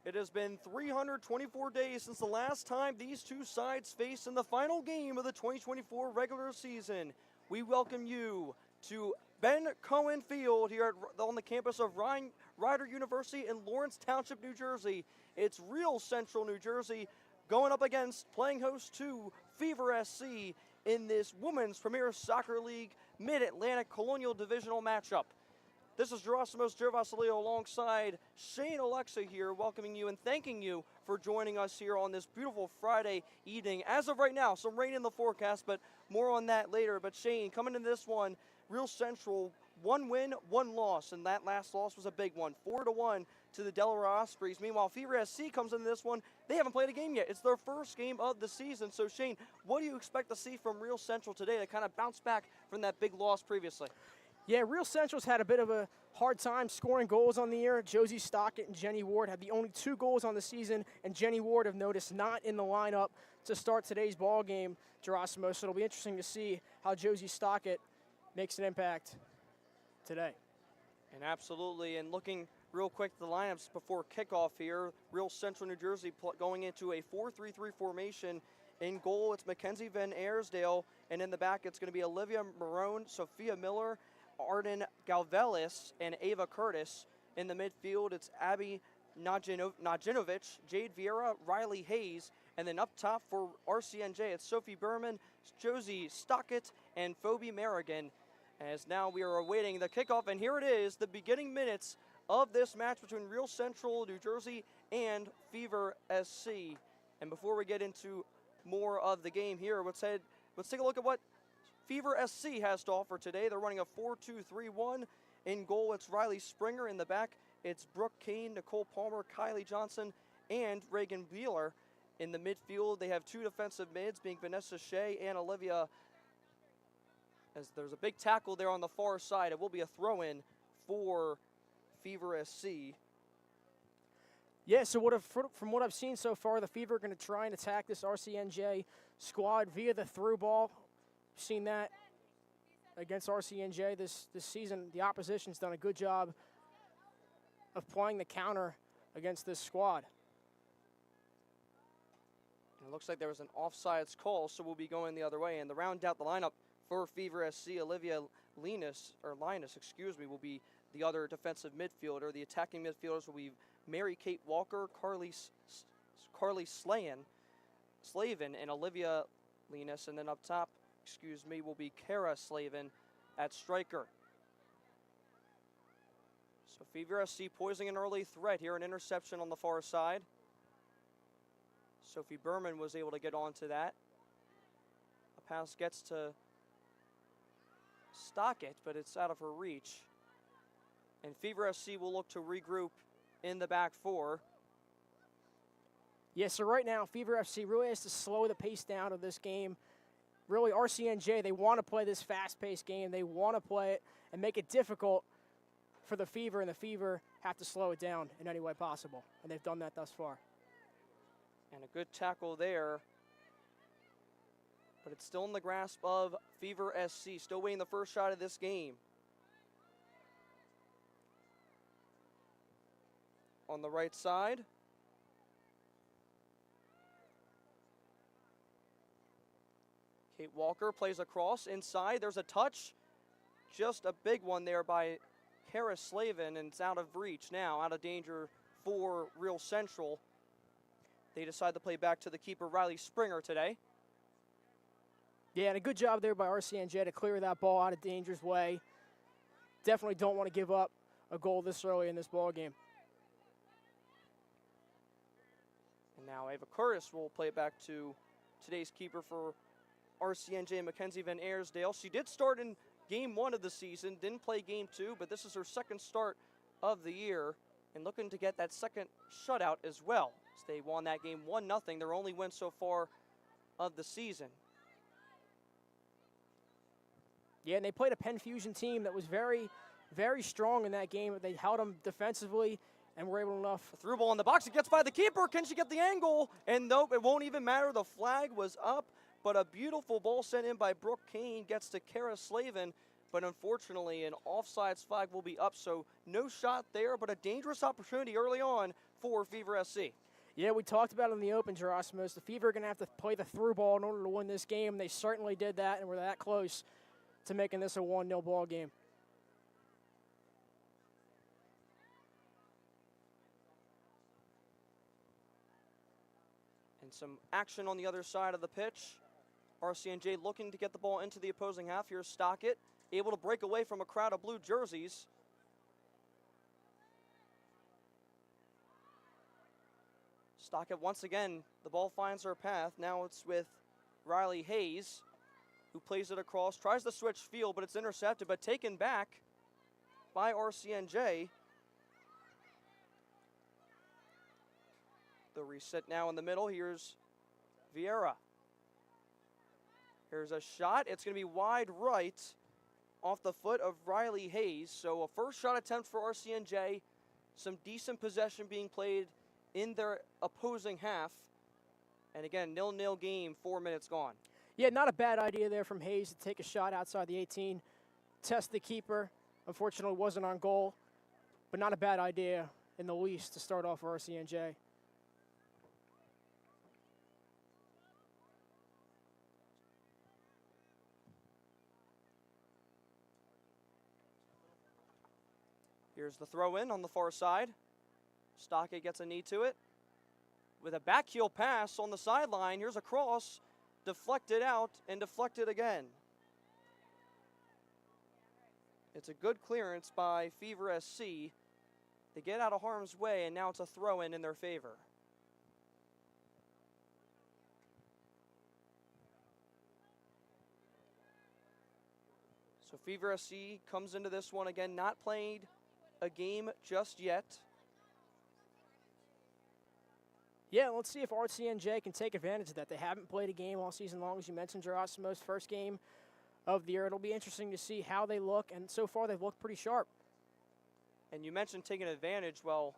It has been 324 days since the last time these two sides faced in the final game of the 2024 regular season. We welcome you to Ben Cohen Field here on the campus of Rider University in Lawrence Township, New Jersey. It's Real Central, New Jersey, going up against playing host to Fever SC in this Women's Premier Soccer League Mid-Atlantic Colonial Divisional matchup. This is Gerasimos Joe Vasilio alongside Shane Alexa here, welcoming you and thanking you for joining us here on this beautiful Friday evening. As of right now, some rain in the forecast, but more on that later. But Shane, coming into this one, Real Central, 1 win, 1 loss, and that last loss was a big one, 4-1 to the Delaware Ospreys. Meanwhile, Fever SC comes into this one, they haven't played a game yet. It's their first game of the season. So Shane, what do you expect to see from Real Central today to kind of bounce back from that big loss previously? Yeah, Real Central's had a bit of a hard time scoring goals on the year. Josie Stockett and Jenny Ward had the only 2 goals on the season, and Jenny Ward, have noticed, not in the lineup to start today's ball game, Gerasimos. So it'll be interesting to see how Josie Stockett makes an impact today. And absolutely, and looking real quick at the lineups before kickoff here, Real Central New Jersey going into a 4-3-3 formation. In goal, it's Mackenzie Van Ayersdale, and in the back, it's going to be Olivia Marone, Sophia Miller, Arden Galvelis, and Ava Curtis. In the midfield, it's Abby Najinovic, Jade Vieira, Riley Hayes, and then up top for RCNJ, it's Sophie Berman, Josie Stockett, and Phoebe Merrigan. As now we are awaiting the kickoff, and here it is, the beginning minutes of this match between Real Central New Jersey and Fever SC. And before we get into more of the game here, let's take a look at what Fever SC has to offer today. They're running a 4-2-3-1. In goal, it's Riley Springer. In the back, it's Brooke Kane, Nicole Palmer, Kylie Johnson, and Reagan Wheeler. In the midfield, they have 2 defensive mids, being Vanessa Shea and Olivia. As there's a big tackle there on the far side, it will be a throw-in for Fever SC. Yeah, so from what I've seen so far, the Fever are going to try and attack this RCNJ squad via the through ball. We've seen that against RCNJ this season. The opposition's done a good job of playing the counter against this squad. It looks like there was an offsides call, so we'll be going the other way. And to round out the lineup for Fever SC, Olivia Linus, will be the other defensive midfielder. The attacking midfielders will be Mary Kate Walker, Carly Slavin, and Olivia Linus. And then up top, will be Kara Slavin at striker. So Fever SC poising an early threat here, an interception on the far side. Sophie Berman was able to get onto that. A pass gets to Stockett, but it's out of her reach. And Fever SC will look to regroup in the back 4. Yeah, so right now, Fever FC really has to slow the pace down of this game. Really, RCNJ, they want to play this fast-paced game. They want to play it and make it difficult for the Fever, and the Fever have to slow it down in any way possible. And they've done that thus far. And a good tackle there. But it's still in the grasp of Fever SC, still waiting the first shot of this game. On the right side. Kate Walker plays across inside. There's a touch. Just a big one there by Kara Slavin, and it's out of reach now, out of danger for Real Central. They decide to play back to the keeper, Riley Springer, today. Yeah, and a good job there by RCNJ to clear that ball out of danger's way. Definitely don't want to give up a goal this early in this ball game. And now Ava Curtis will play it back to today's keeper for RCNJ, Mackenzie Van Ayersdale. She did start in game 1 of the season, didn't play game 2, but this is her second start of the year and looking to get that second shutout as well. So they won that game 1-0, their only win so far of the season. Yeah, and they played a Penn Fusion team that was very, very strong in that game. They held them defensively and were able enough. A through ball in the box, it gets by the keeper. Can she get the angle? And nope, it won't even matter. The flag was up. But a beautiful ball sent in by Brooke Kane gets to Kara Slavin, but unfortunately an offsides flag will be up, so no shot there, but a dangerous opportunity early on for Fever SC. Yeah, we talked about it in the open, Gerasimus. The Fever are going to have to play the through ball in order to win this game. They certainly did that, and were that close to making this a 1-0 ball game. And some action on the other side of the pitch. RCNJ looking to get the ball into the opposing half. Here's Stockett, able to break away from a crowd of blue jerseys. Stockett once again, the ball finds her path. Now it's with Riley Hayes, who plays it across, tries to switch field, but it's intercepted, but taken back by RCNJ. The reset now in the middle. Here's Vieira. Here's a shot. It's going to be wide right off the foot of Riley Hayes. So a first shot attempt for RCNJ. Some decent possession being played in their opposing half. And again, 0-0 game, 4 minutes gone. Yeah, not a bad idea there from Hayes to take a shot outside the 18, test the keeper. Unfortunately, wasn't on goal, but not a bad idea in the least to start off for RCNJ. Here's the throw in on the far side. Stockett gets a knee to it. With a back heel pass on the sideline, here's a cross, deflected out and deflected again. It's a good clearance by Fever SC. They get out of harm's way, and now it's a throw in their favor. So Fever SC comes into this one again, not played a game just yet. Yeah, let's see if RCNJ can take advantage of that. They haven't played a game all season long, as you mentioned, Gerasimo's first game of the year. It'll be interesting to see how they look, and so far they've looked pretty sharp. And you mentioned taking advantage. Well,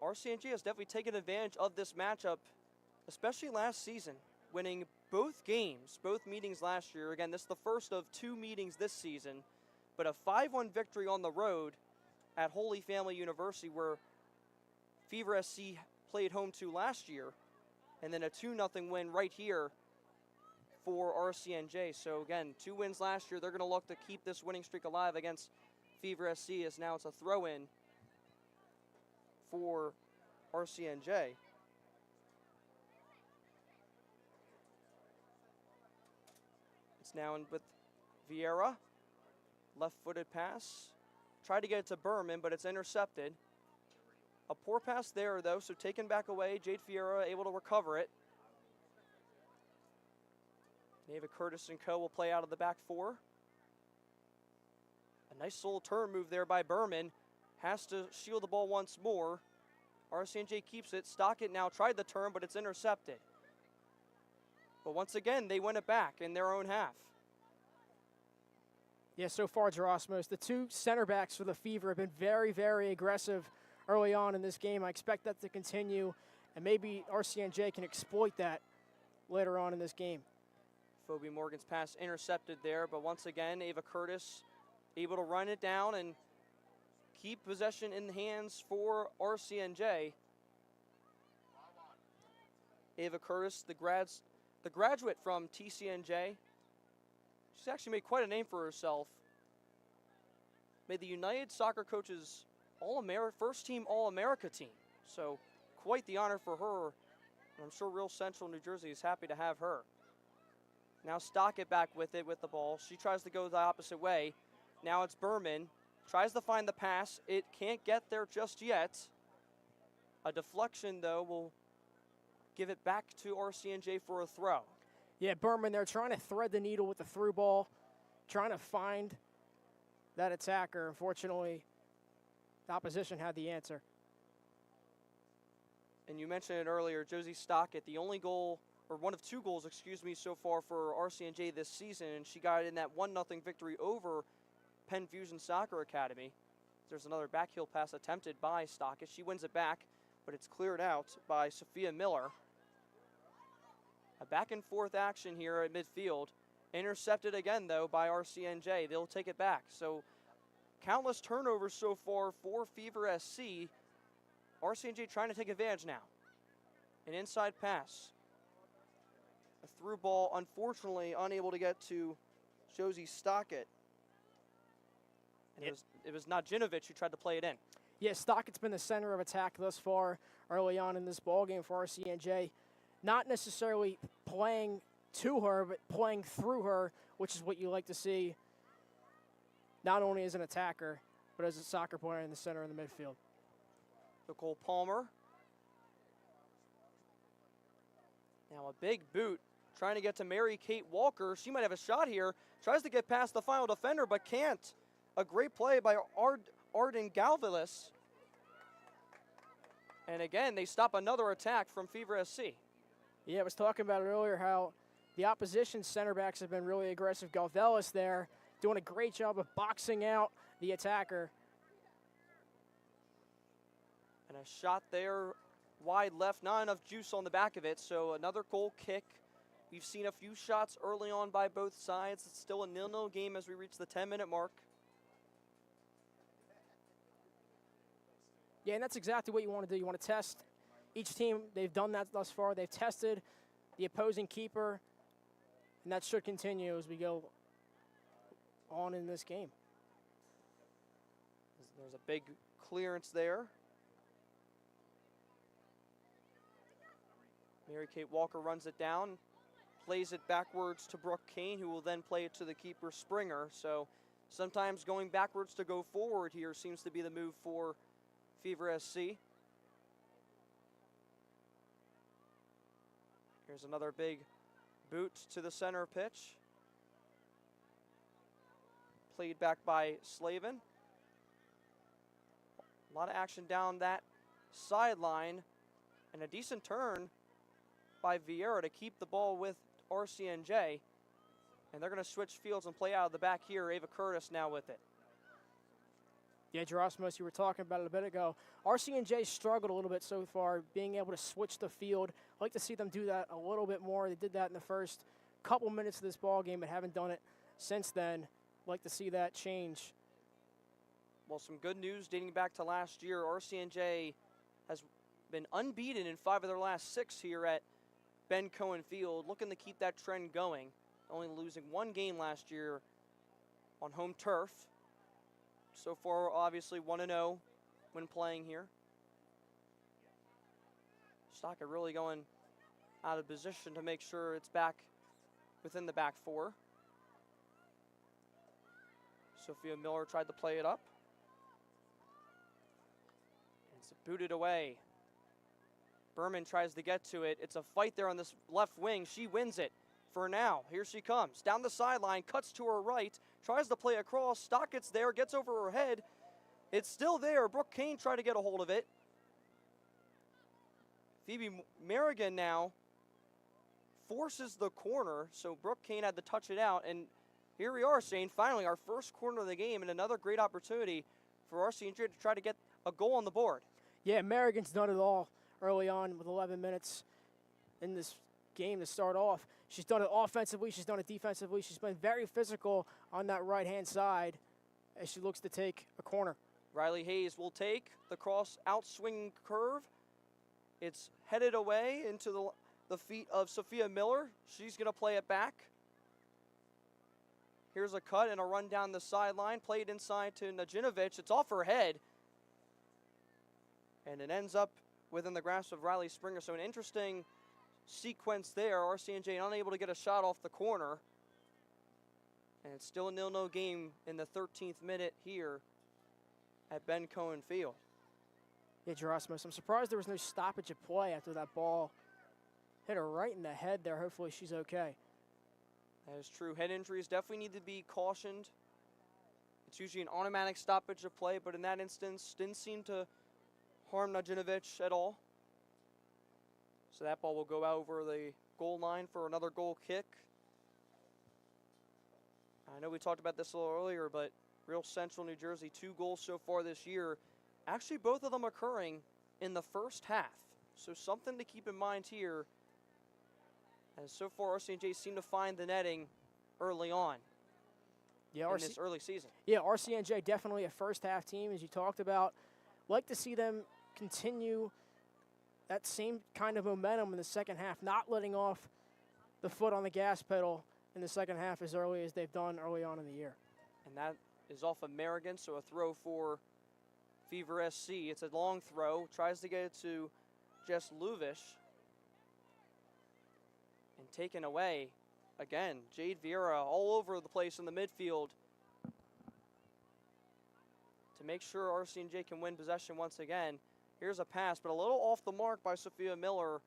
RCNJ has definitely taken advantage of this matchup, especially last season, winning both games, both meetings last year. Again, this is the first of 2 meetings this season, but a 5-1 victory on the road at Holy Family University, where Fever SC played home to last year, and then a 2-0 win right here for RCNJ. So again, 2 wins last year. They're going to look to keep this winning streak alive against Fever SC, as now it's a throw-in for RCNJ. It's now in with Vieira. Left-footed pass. Tried to get it to Berman, but it's intercepted. A poor pass there, though, so taken back away. Jade Vieira able to recover it. David Curtis and co. will play out of the back 4. A nice little turn move there by Berman. Has to shield the ball once more. RCNJ keeps it. Stockett now tried the turn, but it's intercepted. But once again, they win it back in their own half. Yeah, so far, Gerasmus, the 2 center backs for the Fever have been very, very aggressive early on in this game. I expect that to continue, and maybe RCNJ can exploit that later on in this game. Phoebe Morgan's pass intercepted there, but once again, Ava Curtis able to run it down and keep possession in the hands for RCNJ. Ava Curtis, the graduate from TCNJ. She's actually made quite a name for herself. Made the United Soccer Coaches first team All-America team. So quite the honor for her. And I'm sure Real Central New Jersey is happy to have her. Now Stockett back with it with the ball. She tries to go the opposite way. Now it's Berman. Tries to find the pass. It can't get there just yet. A deflection, though, will give it back to RCNJ for a throw. Yeah, Berman, they're trying to thread the needle with the through ball, trying to find that attacker. Unfortunately, the opposition had the answer. And you mentioned it earlier, Josie Stockett, the only goal, or one of 2 goals, excuse me, so far for RCNJ this season, and she got it in that 1-0 victory over Penn Fusion Soccer Academy. There's another back heel pass attempted by Stockett. She wins it back, but it's cleared out by Sophia Miller. A back and forth action here at midfield. Intercepted again, though, by RCNJ. They'll take it back. So countless turnovers so far for Fever SC. RCNJ trying to take advantage now. An inside pass. A through ball, unfortunately, unable to get to Josie Stockett. And it was Nadjinovic who tried to play it in. Yeah, Stockett's been the center of attack thus far early on in this ballgame for RCNJ. Not necessarily playing to her, but playing through her, which is what you like to see, not only as an attacker, but as a soccer player in the center of the midfield. Nicole Palmer. Now a big boot, trying to get to Mary Kate Walker. She might have a shot here. Tries to get past the final defender, but can't. A great play by Arden Galvalis. And again, they stop another attack from Fever SC. Yeah, I was talking about it earlier, how the opposition center backs have been really aggressive. Galvalis there doing a great job of boxing out the attacker. And a shot there wide left, not enough juice on the back of it, so another goal kick. We've seen a few shots early on by both sides. It's still a 0-0 game as we reach the 10-minute mark. Yeah, and that's exactly what you want to do. You want to test each team. They've done that thus far. They've tested the opposing keeper, and that should continue as we go on in this game. There's a big clearance there. Mary Kate Walker runs it down, plays it backwards to Brooke Kane, who will then play it to the keeper Springer. So sometimes going backwards to go forward here seems to be the move for Fever SC. Here's another big boot to the center pitch. Played back by Slavin. A lot of action down that sideline, and a decent turn by Vieira to keep the ball with RCNJ. And they're going to switch fields and play out of the back here. Ava Curtis now with it. Yeah, Gerasimus, you were talking about it a bit ago. RCNJ struggled a little bit so far, being able to switch the field. I'd like to see them do that a little bit more. They did that in the first couple minutes of this ball game, but haven't done it since then. I'd like to see that change. Well, some good news dating back to last year. RCNJ has been unbeaten in 5 of their last 6 here at Ben Cohen Field, looking to keep that trend going. Only losing 1 game last year on home turf. So far, obviously, 1-0 when playing here. Stockett really going out of position to make sure it's back within the back 4. Sophia Miller tried to play it up. It's booted away. Berman tries to get to it. It's a fight there on this left wing. She wins it for now. Here she comes. Down the sideline, cuts to her right, tries to play across. Stockett's there, gets over her head. It's still there. Brooke Kane tried to get a hold of it. Phoebe Merrigan now forces the corner, so Brooke Kane had to touch it out. And here we are, Shane, finally our first corner of the game, and another great opportunity for RCNJ to try to get a goal on the board. Yeah, Merrigan's done it all early on with 11 minutes in this game to start off. She's done it offensively, she's done it defensively. She's been very physical on that right-hand side as she looks to take a corner. Riley Hayes will take the cross out swing curve. It's headed away into the feet of Sophia Miller. She's going to play it back. Here's a cut and a run down the sideline. Played inside to Nadjinovic. It's off her head. And it ends up within the grasp of Riley Springer. So an interesting sequence there. RCNJ unable to get a shot off the corner. And it's still a 0-0 game in the 13th minute here at Ben Cohen Field. Yeah, Gerasimus, I'm surprised there was no stoppage of play after that ball hit her right in the head there. Hopefully she's okay. That is true. Head injuries definitely need to be cautioned. It's usually an automatic stoppage of play, but in that instance, didn't seem to harm Nadjinovic at all. So that ball will go out over the goal line for another goal kick. I know we talked about this a little earlier, but Real Central New Jersey, 2 goals so far this year. Actually, both of them occurring in the first half. So something to keep in mind here. As so far, RCNJ seem to find the netting early on in this early season. Yeah, RCNJ definitely a first half team, as you talked about. Like to see them continue that same kind of momentum in the second half, not letting off the foot on the gas pedal in the second half as early as they've done early on in the year. And that is off of Merrigan, so a throw for Fever SC. It's a long throw, tries to get it to Jess Luvish. And taken away again. Jade Vieira all over the place in the midfield to make sure RCNJ can win possession once again. Here's a pass, but a little off the mark by Sophia Miller.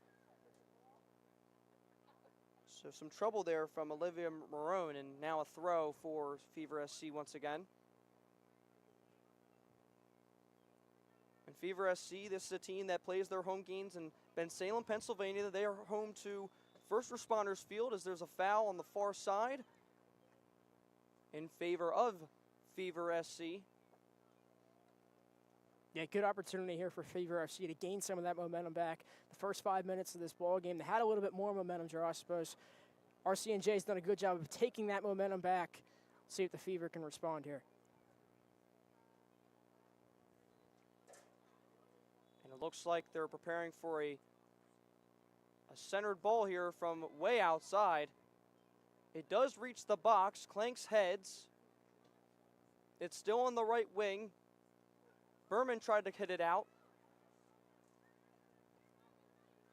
So some trouble there from Olivia Marone, and now a throw for Fever SC once again. And Fever SC, this is a team that plays their home games in Bensalem, Pennsylvania. They are home to First Responders Field as there's a foul on the far side in favor of Fever SC. Yeah, good opportunity here for Fever FC to gain some of that momentum back. The first 5 minutes of this ball game, they had a little bit more momentum, Joe, I suppose. RCNJ has done a good job of taking that momentum back. See if the Fever can respond here. And it looks like they're preparing for a centered ball here from way outside. It does reach the box, clanks heads. It's still on the right wing. Berman tried to hit it out.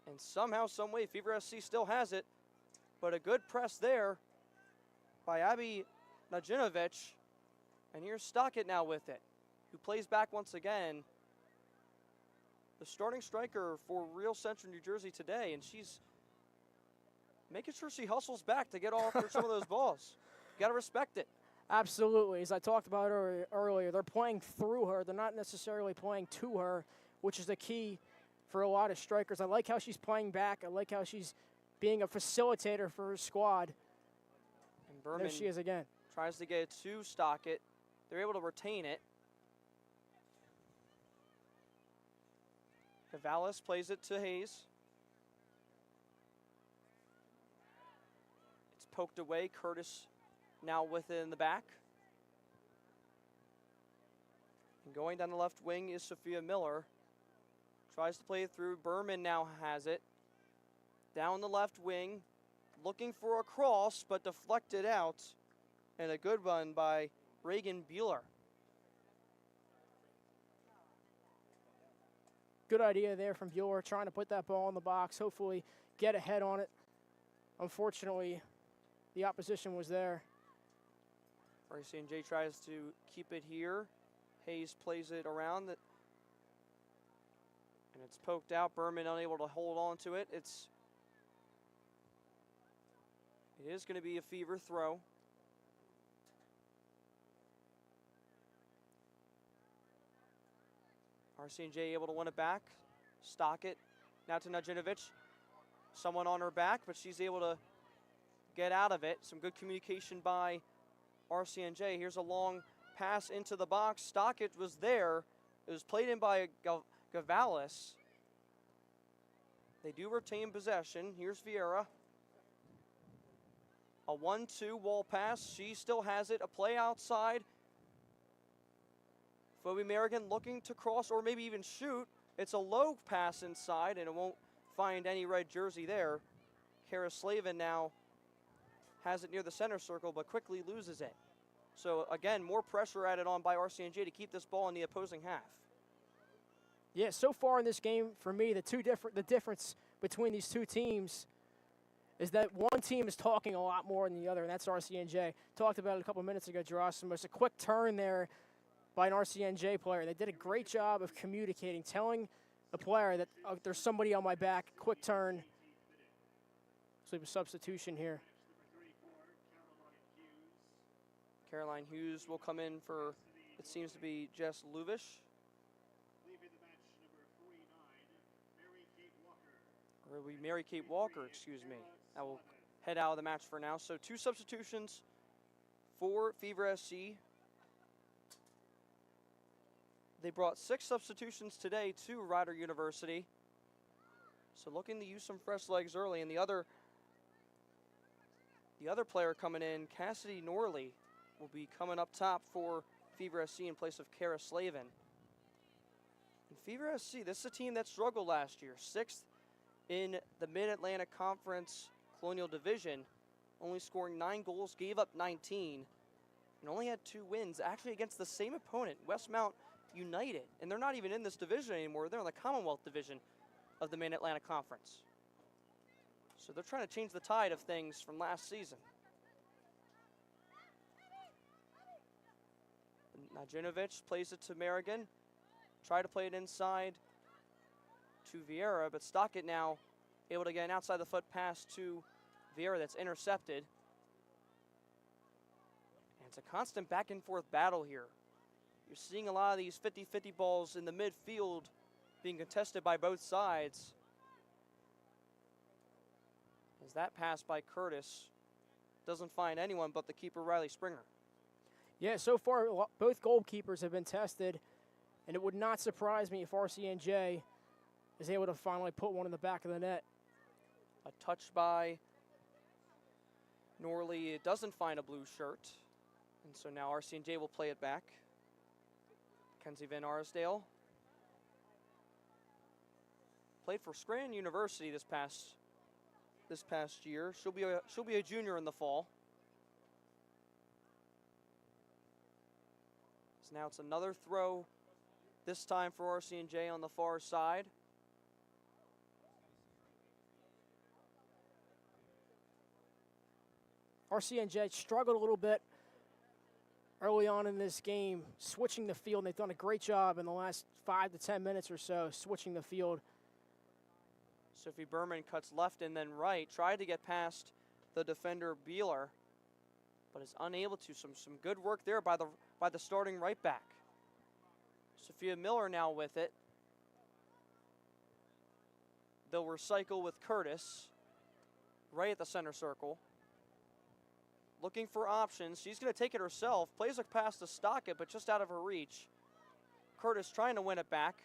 And somehow, some way, Fever SC still has it. But a good press there by Abby Najinovic. And here's Stockett now with it, who plays back once again. The starting striker for Real Central New Jersey today, and she's making sure she hustles back to get off for some of those balls. You got to respect it. Absolutely. As I talked about earlier, they're playing through her. They're not necessarily playing to her, which is the key for a lot of strikers. I like how she's playing back. I like how she's being a facilitator for her squad. And Berman there she is again. Tries to get it to Stockett. They're able to retain it. Cavalis plays it to Hayes. It's poked away. Curtis now within the back. And going down the left wing is Sophia Miller. Tries to play it through. Berman now has it. Down the left wing. Looking for a cross, but deflected out. And a good one by Reagan Bueller. Good idea there from Bueller, trying to put that ball in the box, hopefully get ahead on it. Unfortunately, the opposition was there. RCNJ tries to keep it here. Hayes plays it around, and it's poked out. Berman unable to hold on to it. It is going to be a Fever throw. RCNJ able to win it back. Stockett now to Najinovic. Someone on her back, but she's able to get out of it. Some good communication by RCNJ. Here's a long pass into the box. Stockett was there. It was played in by Gavalis. They do retain possession. Here's Vieira. A 1-2 wall pass. She still has it. A play outside. Phoebe Merrigan looking to cross or maybe even shoot. It's a low pass inside, and it won't find any red jersey there. Kara Slavin now has it near the center circle, but quickly loses it. So again, more pressure added on by RCNJ to keep this ball in the opposing half. Yeah, so far in this game, for me, the difference between these two teams is that one team is talking a lot more than the other, and that's RCNJ. Talked about it a couple minutes ago, Gerasimus. A quick turn there by an RCNJ player. They did a great job of communicating, telling the player that there's somebody on my back, quick turn. So we have a substitution here. Caroline Hughes will come in for, it seems to be Jess Luvish. Or it'll be Mary Kate Walker, excuse me. That will head out of the match for now. So 2 substitutions for Fever SC. They brought 6 substitutions today to Rider University. So looking to use some fresh legs early. And the other player coming in, Cassidy Norley, will be coming up top for Fever SC in place of Kara Slavin. Fever SC, this is a team that struggled last year. 6th in the Mid-Atlantic Conference Colonial Division, only scoring 9 goals, gave up 19, and only had 2 wins, actually against the same opponent, Westmount United. And they're not even in this division anymore. They're in the Commonwealth Division of the Mid-Atlantic Conference. So they're trying to change the tide of things from last season. Najinovic plays it to Merrigan. Try to play it inside to Vieira, but Stockett now able to get an outside the foot pass to Vieira that's intercepted. And it's a constant back and forth battle here. You're seeing a lot of these 50-50 balls in the midfield being contested by both sides. As that pass by Curtis doesn't find anyone but the keeper, Riley Springer. Yeah, so far both goalkeepers have been tested, and it would not surprise me if RCNJ is able to finally put one in the back of the net. A touch by Norley. It doesn't find a blue shirt, and so now RCNJ will play it back. Kenzie Van Arsdale played for Scranton University this past year. She'll be a junior in the fall. So now it's another throw, this time for RCNJ on the far side. RCNJ struggled a little bit early on in this game, switching the field, and they've done a great job in the last 5 to 10 minutes or so, switching the field. Sophie Berman cuts left and then right, tried to get past the defender Beeler, but is unable to. Some good work there by the starting right back. Sophia Miller now with it. They'll recycle with Curtis right at the center circle. Looking for options. She's going to take it herself. Plays a pass to Stockett, but just out of her reach. Curtis trying to win it back.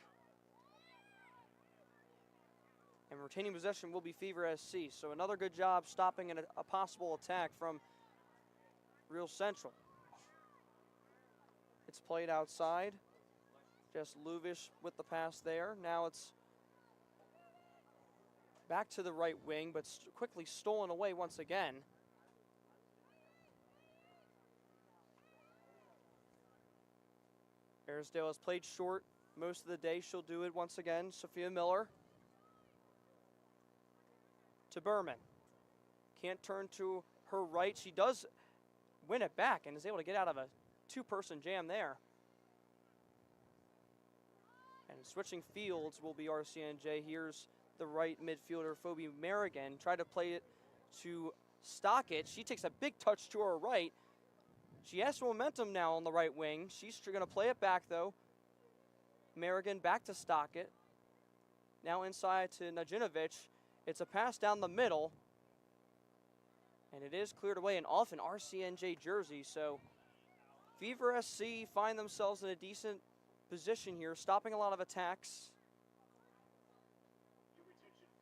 And retaining possession will be Fever SC. So another good job stopping a possible attack from Real Central. It's played outside. Just Luvish with the pass there. Now it's back to the right wing, but quickly stolen away once again. Airsdale has played short most of the day. She'll do it once again. Sophia Miller to Berman. Can't turn to her right. She does win it back and is able to get out of a 2-person jam there. And switching fields will be RCNJ. Here's the right midfielder, Phoebe Merrigan. Try to play it to Stockett. She takes a big touch to her right. She has momentum now on the right wing. She's going to play it back, though. Merrigan back to Stockett. Now inside to Najinovic. It's a pass down the middle. And it is cleared away and off an RCNJ jersey. So Fever SC find themselves in a decent position here, stopping a lot of attacks.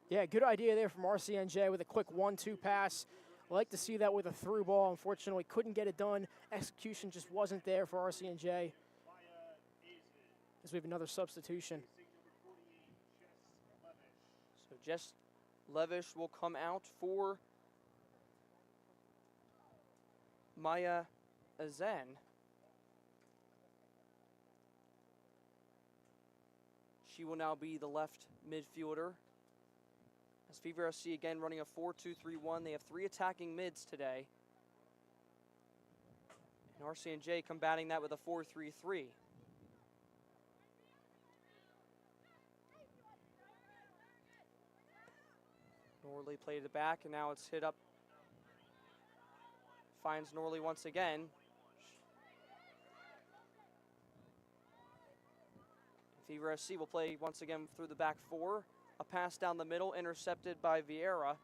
Yeah, good idea there from RCNJ with a quick 1-2 pass. I like to see that with a through ball. Unfortunately, couldn't get it done. Execution just wasn't there for RCNJ. As we have another substitution. So Jess Levish will come out for Maya Azen. She will now be the left midfielder. As Fever SC again running a 4-2-3-1. They have 3 attacking mids today. And RCNJ combating that with a 4-3-3. Norley played it back, and now it's hit up. Finds Norley once again. Fever SC will play once again through the back 4. A pass down the middle, intercepted by Vieira.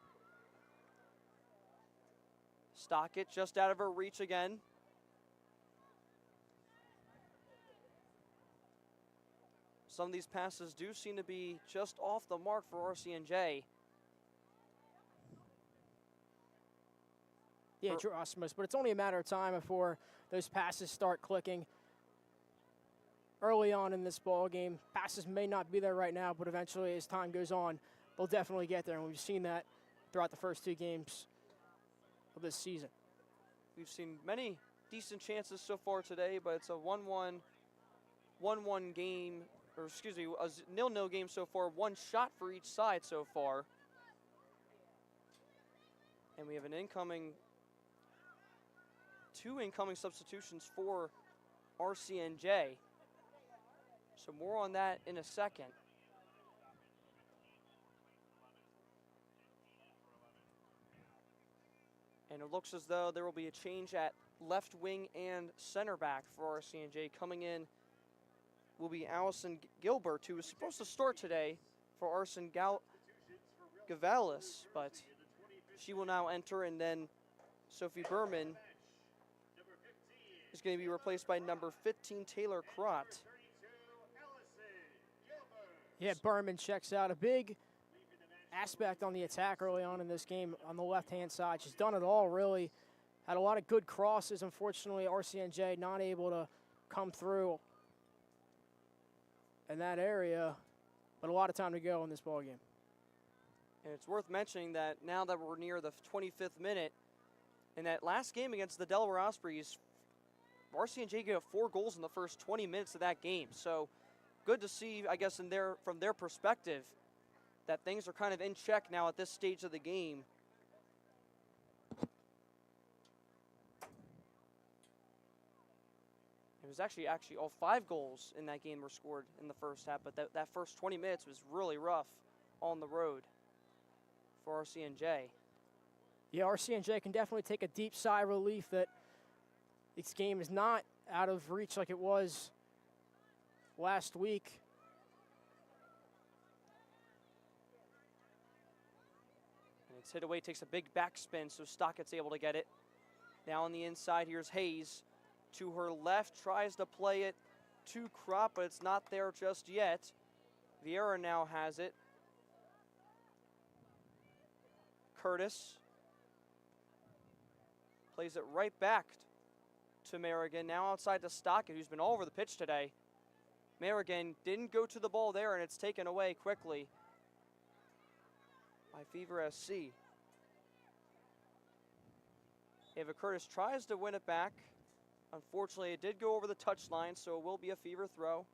Stockett just out of her reach again. Some of these passes do seem to be just off the mark for RCNJ. Yeah, Osmos, but it's only a matter of time before those passes start clicking. early on in this ball game. Passes may not be there right now, but eventually as time goes on, they'll definitely get there, and we've seen that throughout the first 2 games of this season. We've seen many decent chances so far today, but it's a 1-1 game, or excuse me, a 0-0 game so far. 1 shot for each side so far. And we have 2 incoming substitutions for RCNJ. So more on that in a second. And it looks as though there will be a change at left wing and center back for RCNJ. Coming in will be Allison Gilbert, who was supposed to start today for Arson Gavalis, but she will now enter, and then Sophie Berman is going to be replaced by number 15, Taylor Crott. Yeah, Berman checks out. A big aspect on the attack early on in this game on the left-hand side. She's done it all, really. Had a lot of good crosses. Unfortunately, RCNJ not able to come through in that area, but a lot of time to go in this ball game. And it's worth mentioning that now that we're near the 25th minute, in that last game against the Delaware Ospreys, RCNJ got 4 goals in the first 20 minutes of that game. So good to see, I guess, from their perspective, that things are kind of in check now at this stage of the game. It was actually all 5 goals in that game were scored in the first half, but that first 20 minutes was really rough on the road for RCNJ. Yeah, RCNJ can definitely take a deep sigh of relief that this game is not out of reach like it was last week. And it's hit away, takes a big backspin, so Stockett's able to get it. Now on the inside, here's Hayes. To her left, tries to play it to Crop, but it's not there just yet. Vieira now has it. Curtis plays it right back to Merrigan. Now outside to Stockett, who's been all over the pitch today. Merrigan didn't go to the ball there, and it's taken away quickly by Fever SC. Ava Curtis tries to win it back. Unfortunately, it did go over the touchline, so it will be a Fever throw.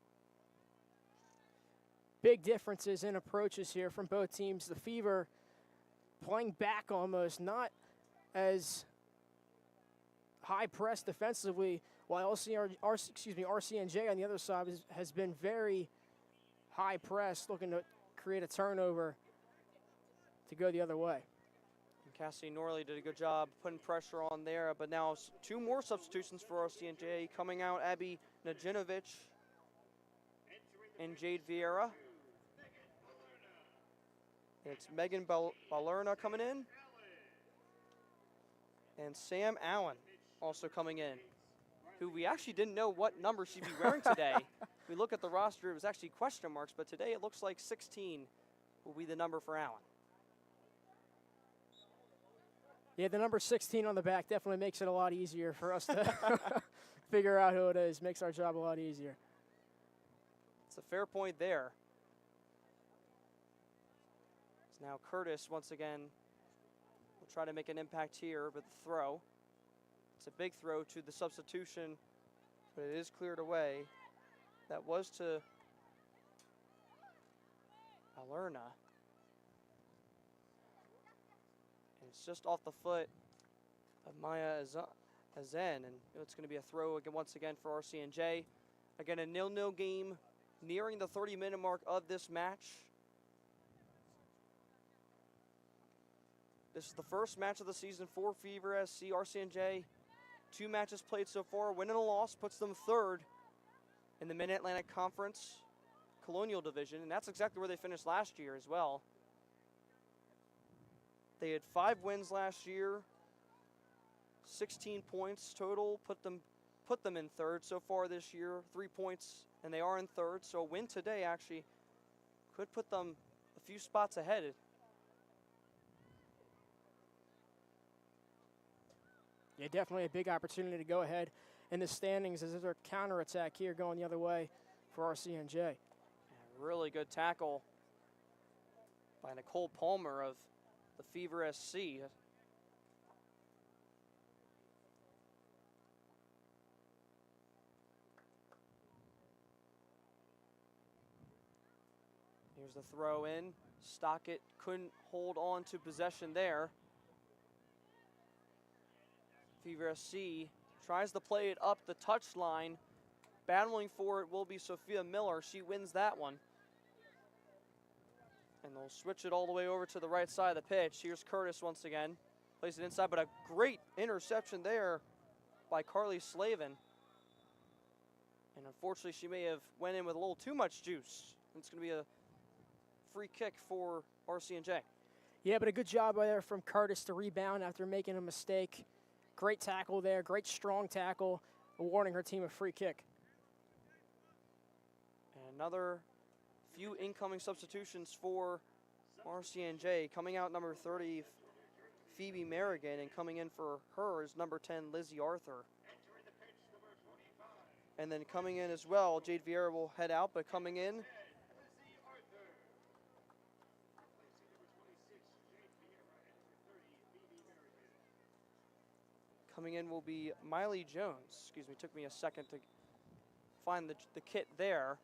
Big differences in approaches here from both teams. The Fever playing back almost, not as high press defensively, while RCNJ on the other side has been very high press, looking to create a turnover to go the other way. Cassie Norley did a good job putting pressure on there, but now 2 more substitutions for RCNJ coming out. Abby Najinovic and Jade Vieira. It's Megan Balerna coming in, and Sam Allen also coming in, who we actually didn't know what number she'd be wearing today. We look at the roster, it was actually question marks, but today it looks like 16 will be the number for Allen. Yeah, the number 16 on the back definitely makes it a lot easier for us to figure out who it is. Makes our job a lot easier. It's a fair point there. So now Curtis, once again, will try to make an impact here with the throw. It's a big throw to the substitution, but it is cleared away. That was to Alerna. It's just off the foot of Maya Azen, and it's going to be a throw again, once again for RCNJ. Again, a 0-0 game, nearing the 30-minute mark of this match. This is the first match of the season for Fever SC. RCNJ, 2 matches played so far. Win and a loss puts them 3rd in the Mid-Atlantic Conference Colonial Division, and that's exactly where they finished last year as well. They had 5 wins last year, 16 points total, put them in 3rd so far this year, 3 points, and they are in 3rd. So a win today actually could put them a few spots ahead. Yeah, definitely a big opportunity to go ahead in the standings as there's a counterattack here going the other way for RCNJ. And really good tackle by Nicole Palmer of the Fever SC. Here's the throw in. Stockett couldn't hold on to possession there. Fever SC tries to play it up the touchline. Battling for it will be Sophia Miller. She wins that one. And they'll switch it all the way over to the right side of the pitch. Here's Curtis once again. Plays it inside, but a great interception there by Carly Slavin. And unfortunately, she may have went in with a little too much juice. It's going to be a free kick for RCNJ. Yeah, but a good job there from Curtis to rebound after making a mistake. Great tackle there, great strong tackle, awarding her team a free kick. And another few incoming substitutions for RCNJ. Coming out number 30, Phoebe Merrigan, and coming in for her is number 10, Lizzie Arthur. And then coming in as well, Jade Vieira will head out, but coming in, will be Miley Jones. Excuse me, took me a second to find the kit there.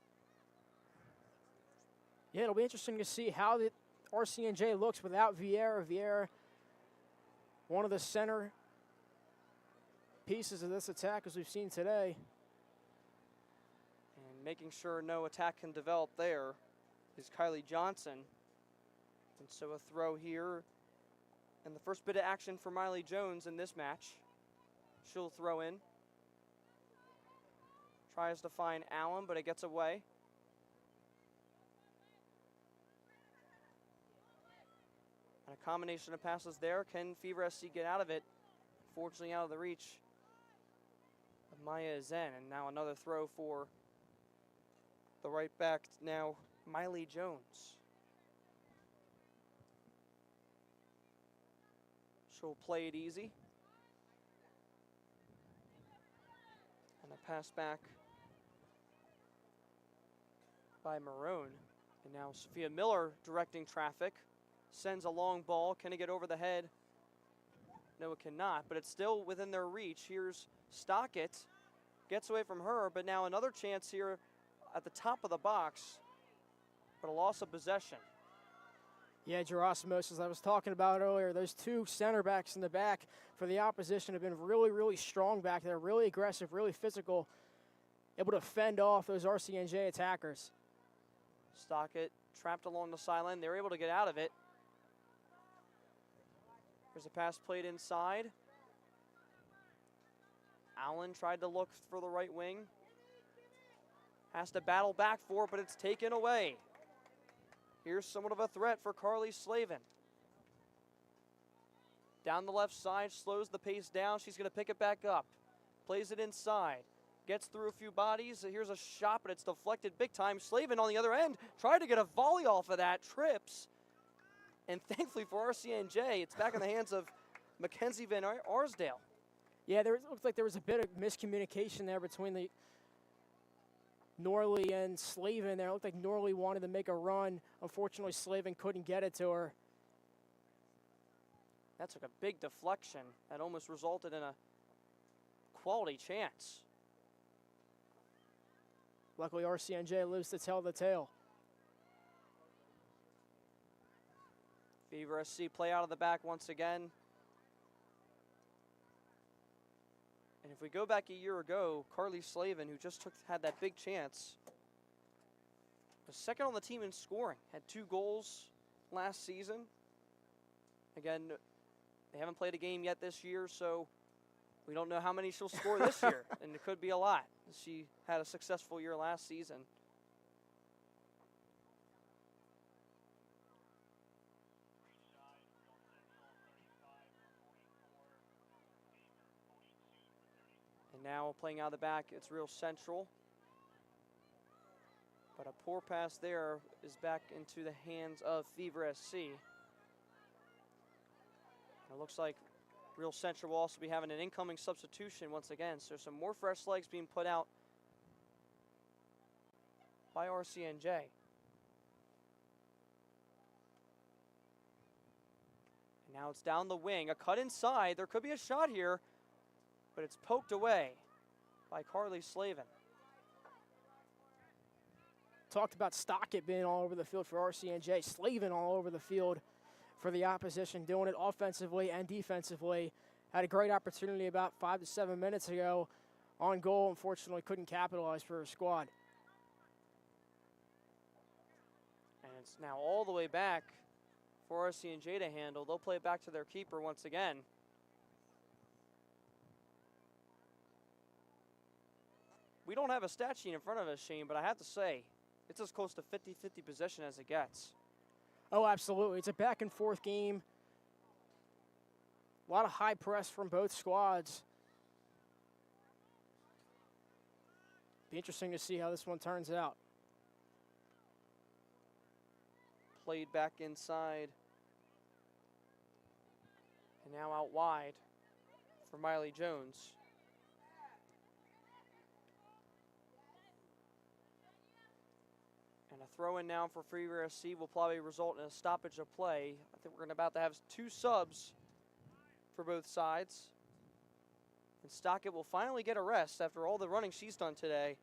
Yeah, it'll be interesting to see how the RCNJ looks without Vieira. Vieira, one of the center pieces of this attack as we've seen today. And making sure no attack can develop there is Kylie Johnson. And so a throw here. And the first bit of action for Miley Jones in this match. She'll throw in. Tries to find Allen, but it gets away. And a combination of passes there. Can Fever SC get out of it? Fortunately out of the reach of Maya Zen. And now another throw for the right back now, Miley Jones. She'll play it easy. And a pass back by Maroon. And now Sophia Miller directing traffic. Sends a long ball. Can it get over the head? No, it cannot, but it's still within their reach. Here's Stockett. Gets away from her, but now another chance here at the top of the box, but a loss of possession. Yeah, Gerasimos, as I was talking about earlier, those two center backs in the back for the opposition have been really, really strong back there, really aggressive, really physical, able to fend off those RCNJ attackers. Stockett trapped along the sideline. They were able to get out of it. There's a pass played inside. Allen tried to look for the right wing. Has to battle back for it, but it's taken away. Here's somewhat of a threat for Carly Slavin. Down the left side, slows the pace down. She's going to pick it back up. Plays it inside. Gets through a few bodies. Here's a shot, but it's deflected big time. Slavin on the other end tried to get a volley off of that. Trips. And thankfully for RCNJ, it's back in the hands of Mackenzie Van Arsdale. Yeah, it looks like there was a bit of miscommunication there between the Norley and Slavin there. It looked like Norley wanted to make a run. Unfortunately, Slavin couldn't get it to her. That took a big deflection that almost resulted in a quality chance. Luckily, RCNJ lives to tell the tale. Fever SC play out of the back once again. And if we go back a year ago, Carly Slavin, who just had that big chance, was second on the team in scoring. Had 2 goals last season. Again, they haven't played a game yet this year, so we don't know how many she'll score this year. And it could be a lot. She had a successful year last season. And now playing out of the back, it's Real Central. But a poor pass there is back into the hands of Fever SC. And it looks like Real Central will also be having an incoming substitution once again. So some more fresh legs being put out by RCNJ. And now it's down the wing. A cut inside. There could be a shot here, but it's poked away by Carly Slavin. Talked about Stockett being all over the field for RCNJ, Slavin all over the field for the opposition, doing it offensively and defensively. Had a great opportunity about 5 to 7 minutes ago on goal. Unfortunately, couldn't capitalize for her squad. And it's now all the way back for RCNJ to handle. They'll play it back to their keeper once again. We don't have a stat sheet in front of us, Shane, but I have to say, it's as close to 50-50 possession as it gets. Oh, absolutely. It's a back-and-forth game. A lot of high press from both squads. Be interesting to see how this one turns out. Played back inside. And now out wide for Miley Jones. And a throw in now for Fever SC will probably result in a stoppage of play. I think we're about to have 2 subs for both sides. And Stockett will finally get a rest after all the running she's done today.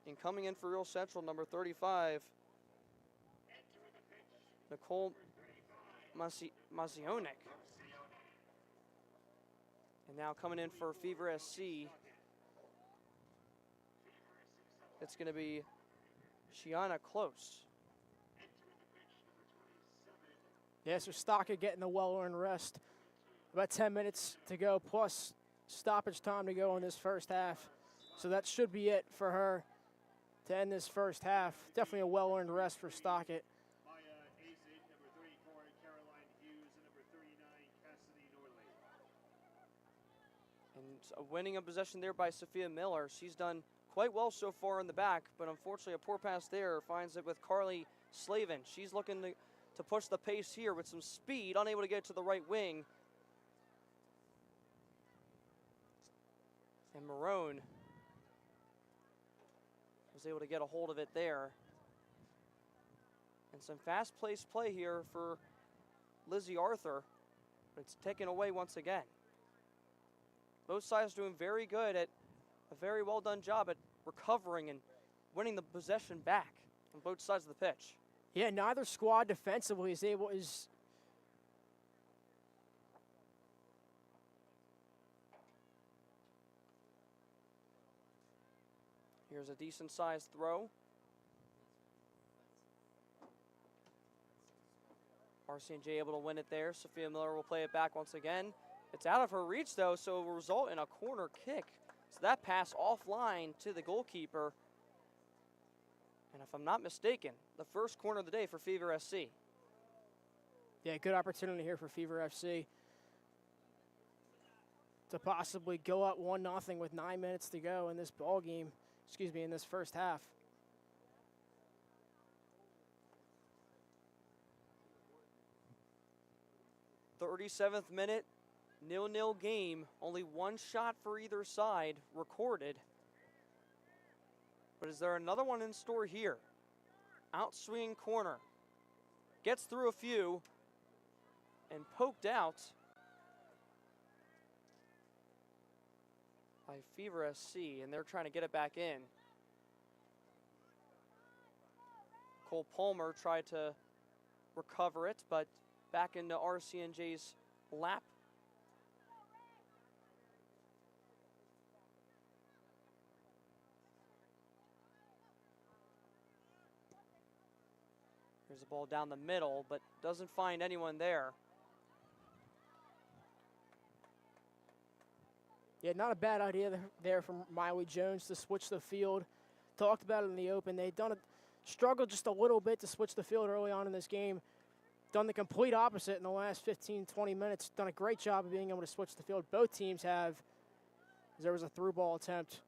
And coming in for Real Central, number 35, Nicole Mazionik. And now coming in for Fever SC, it's going to be Shiana Close. Yeah, so Stockett getting the well-earned rest. About 10 minutes to go, plus stoppage time to go in this first half. So that should be it for her to end this first half. Definitely a well-earned rest for Stockett. And a winning of possession there by Sophia Miller. She's done quite well so far in the back, but unfortunately a poor pass there finds it with Carly Slavin. She's looking to push the pace here with some speed, unable to get to the right wing. And Marone was able to get a hold of it there. And some fast-paced play here for Lizzie Arthur, but it's taken away once again. Both sides doing very good at a very well-done job at recovering and winning the possession back on both sides of the pitch. Yeah, neither squad defensively is Here's a decent-sized throw. RCNJ able to win it there. Sophia Miller will play it back once again. It's out of her reach, though, so it will result in a corner kick. So that pass offline to the goalkeeper. And if I'm not mistaken, the first corner of the day for Fever SC. Yeah, good opportunity here for Fever FC to possibly go up 1-0 with 9 minutes to go in this ball game. In this first half. 37th minute, 0-0 game. Only one shot for either side recorded. But is there another one in store here? Outswinging corner. Gets through a few and poked out by Fever SC, and they're trying to get it back in. Cole Palmer tried to recover it, but back into RCNJ's lap. Here's the ball down the middle, but doesn't find anyone there. Yeah, not a bad idea there from Miley Jones to switch the field. Talked about it in the open. They'd struggled just a little bit to switch the field early on in this game. Done the complete opposite in the last 15, 20 minutes. Done a great job of being able to switch the field. Both teams have. There was a through ball attempt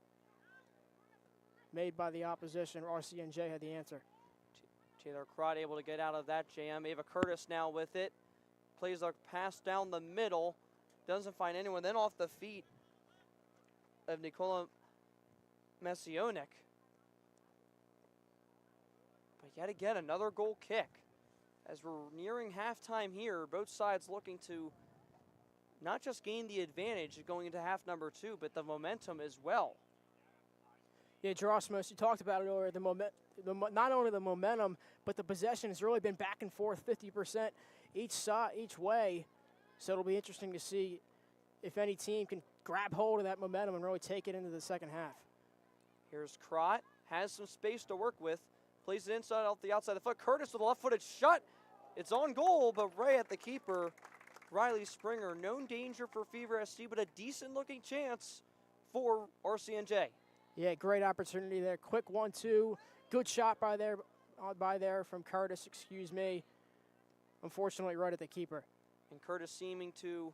made by the opposition. RCNJ had the answer. Taylor Crott able to get out of that jam. Ava Curtis now with it. Plays a pass down the middle. Doesn't find anyone. Then off the feet of Nicola Masionik. yet again, another goal kick. As we're nearing halftime here, both sides looking to not just gain the advantage going into half number 2, but the momentum as well. Yeah, Gerasimus, you talked about it earlier. Not only the momentum, but the possession has really been back and forth, 50% each way. So it'll be interesting to see if any team can grab hold of that momentum and really take it into the second half. Here's Crott, has some space to work with, plays it inside off the outside of the foot. Curtis with a left-footed shot. It's on goal, but right at the keeper, Riley Springer. No danger for Fever SC, but a decent-looking chance for RCNJ. Yeah, great opportunity there. Quick 1-2. Good shot by there from Curtis, excuse me. Unfortunately, right at the keeper. And Curtis seeming to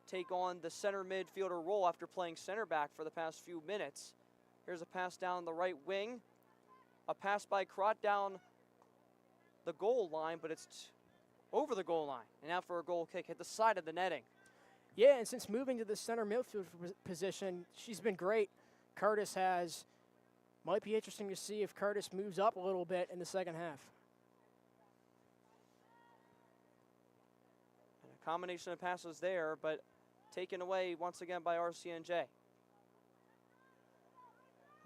take on the center midfielder role after playing center back for the past few minutes. Here's a pass down the right wing. A pass by Crott down the goal line, but it's over the goal line. And now for a goal kick, hit the side of the netting. Yeah, and since moving to the center midfield position, she's been great. Curtis has. Might be interesting to see if Curtis moves up a little bit in the second half. And a combination of passes there, but taken away once again by RCNJ. A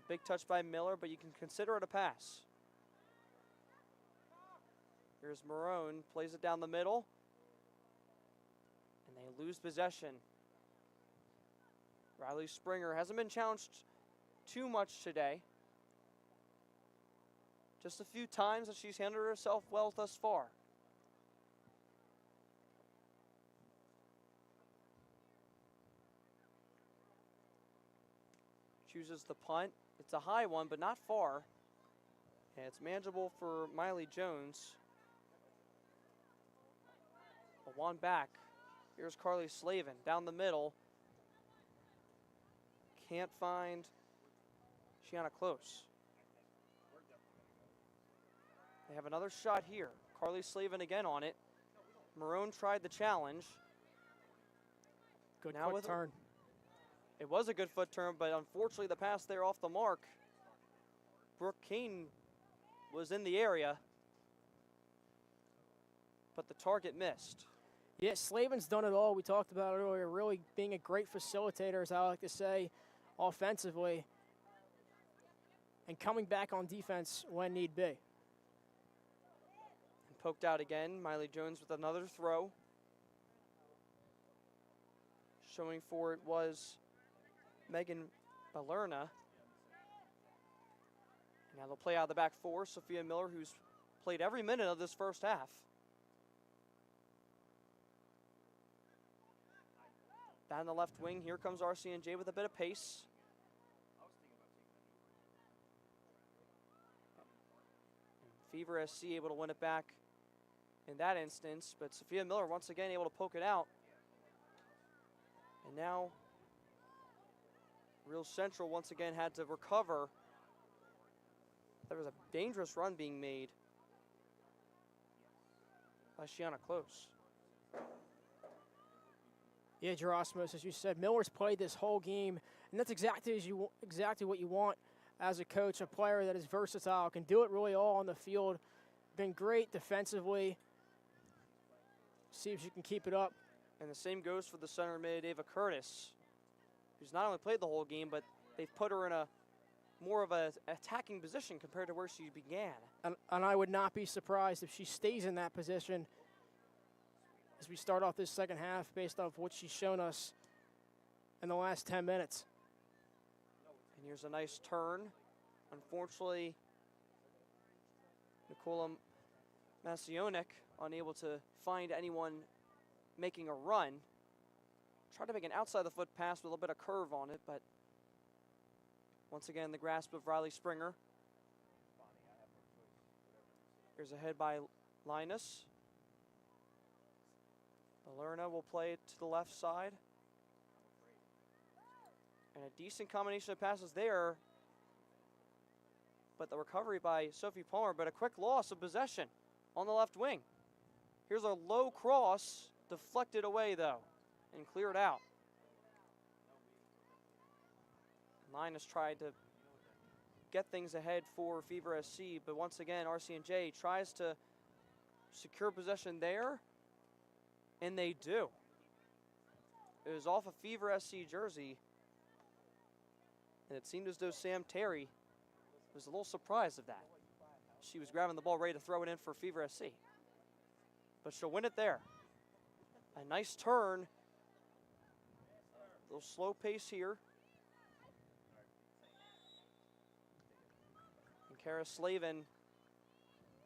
big touch by Miller, but you can consider it a pass. Here's Marone, plays it down the middle. And they lose possession. Riley Springer hasn't been challenged too much today. Just a few times that she's handled herself well thus far. Chooses the punt. It's a high one, but not far. And it's manageable for Miley Jones. A one back. Here's Carly Slavin down the middle. Can't find Shiana Close. They have another shot here. Carly Slavin again on it. Marone tried the challenge. Good now foot turn. It was a good foot turn, but unfortunately the pass there off the mark. Brooke Kane was in the area, but the target missed. Yeah, Slavin's done it all. We talked about it earlier, really being a great facilitator, as I like to say, offensively, and coming back on defense when need be. And poked out again. Miley Jones with another throw. Showing for it was Megan Balerna. Now they'll play out of the back four. Sophia Miller, who's played every minute of this first half. Down the left wing, here comes RCNJ with a bit of pace. Fever SC able to win it back in that instance, but Sophia Miller once again able to poke it out. And now Real Central once again had to recover. There was a dangerous run being made by Shiana Close. Yeah, Gerasimus, as you said, Miller's played this whole game, and that's exactly what you want as a coach, a player that is versatile, can do it really all on the field. Been great defensively. See if she can keep it up. And the same goes for the center mid, Ava Curtis, who's not only played the whole game, but they've put her in a more of an attacking position compared to where she began. And I would not be surprised if she stays in that position as we start off this second half based off what she's shown us in the last 10 minutes. And here's a nice turn. Unfortunately, Nicola Masionik unable to find anyone making a run. Tried to make an outside the foot pass with a little bit of curve on it, but once again, the grasp of Riley Springer. Here's a head by Linus. Balerna will play it to the left side. And a decent combination of passes there. But the recovery by Sophie Palmer, but a quick loss of possession on the left wing. Here's a low cross, deflected away though, and cleared out. Linus tried to get things ahead for Fever SC, but once again, RCNJ tries to secure possession there, and they do. It was off a Fever SC jersey, and it seemed as though Sam Terry was a little surprised of that. She was grabbing the ball ready to throw it in for Fever SC, but she'll win it there. A nice turn, a little slow pace here. And Kara Slavin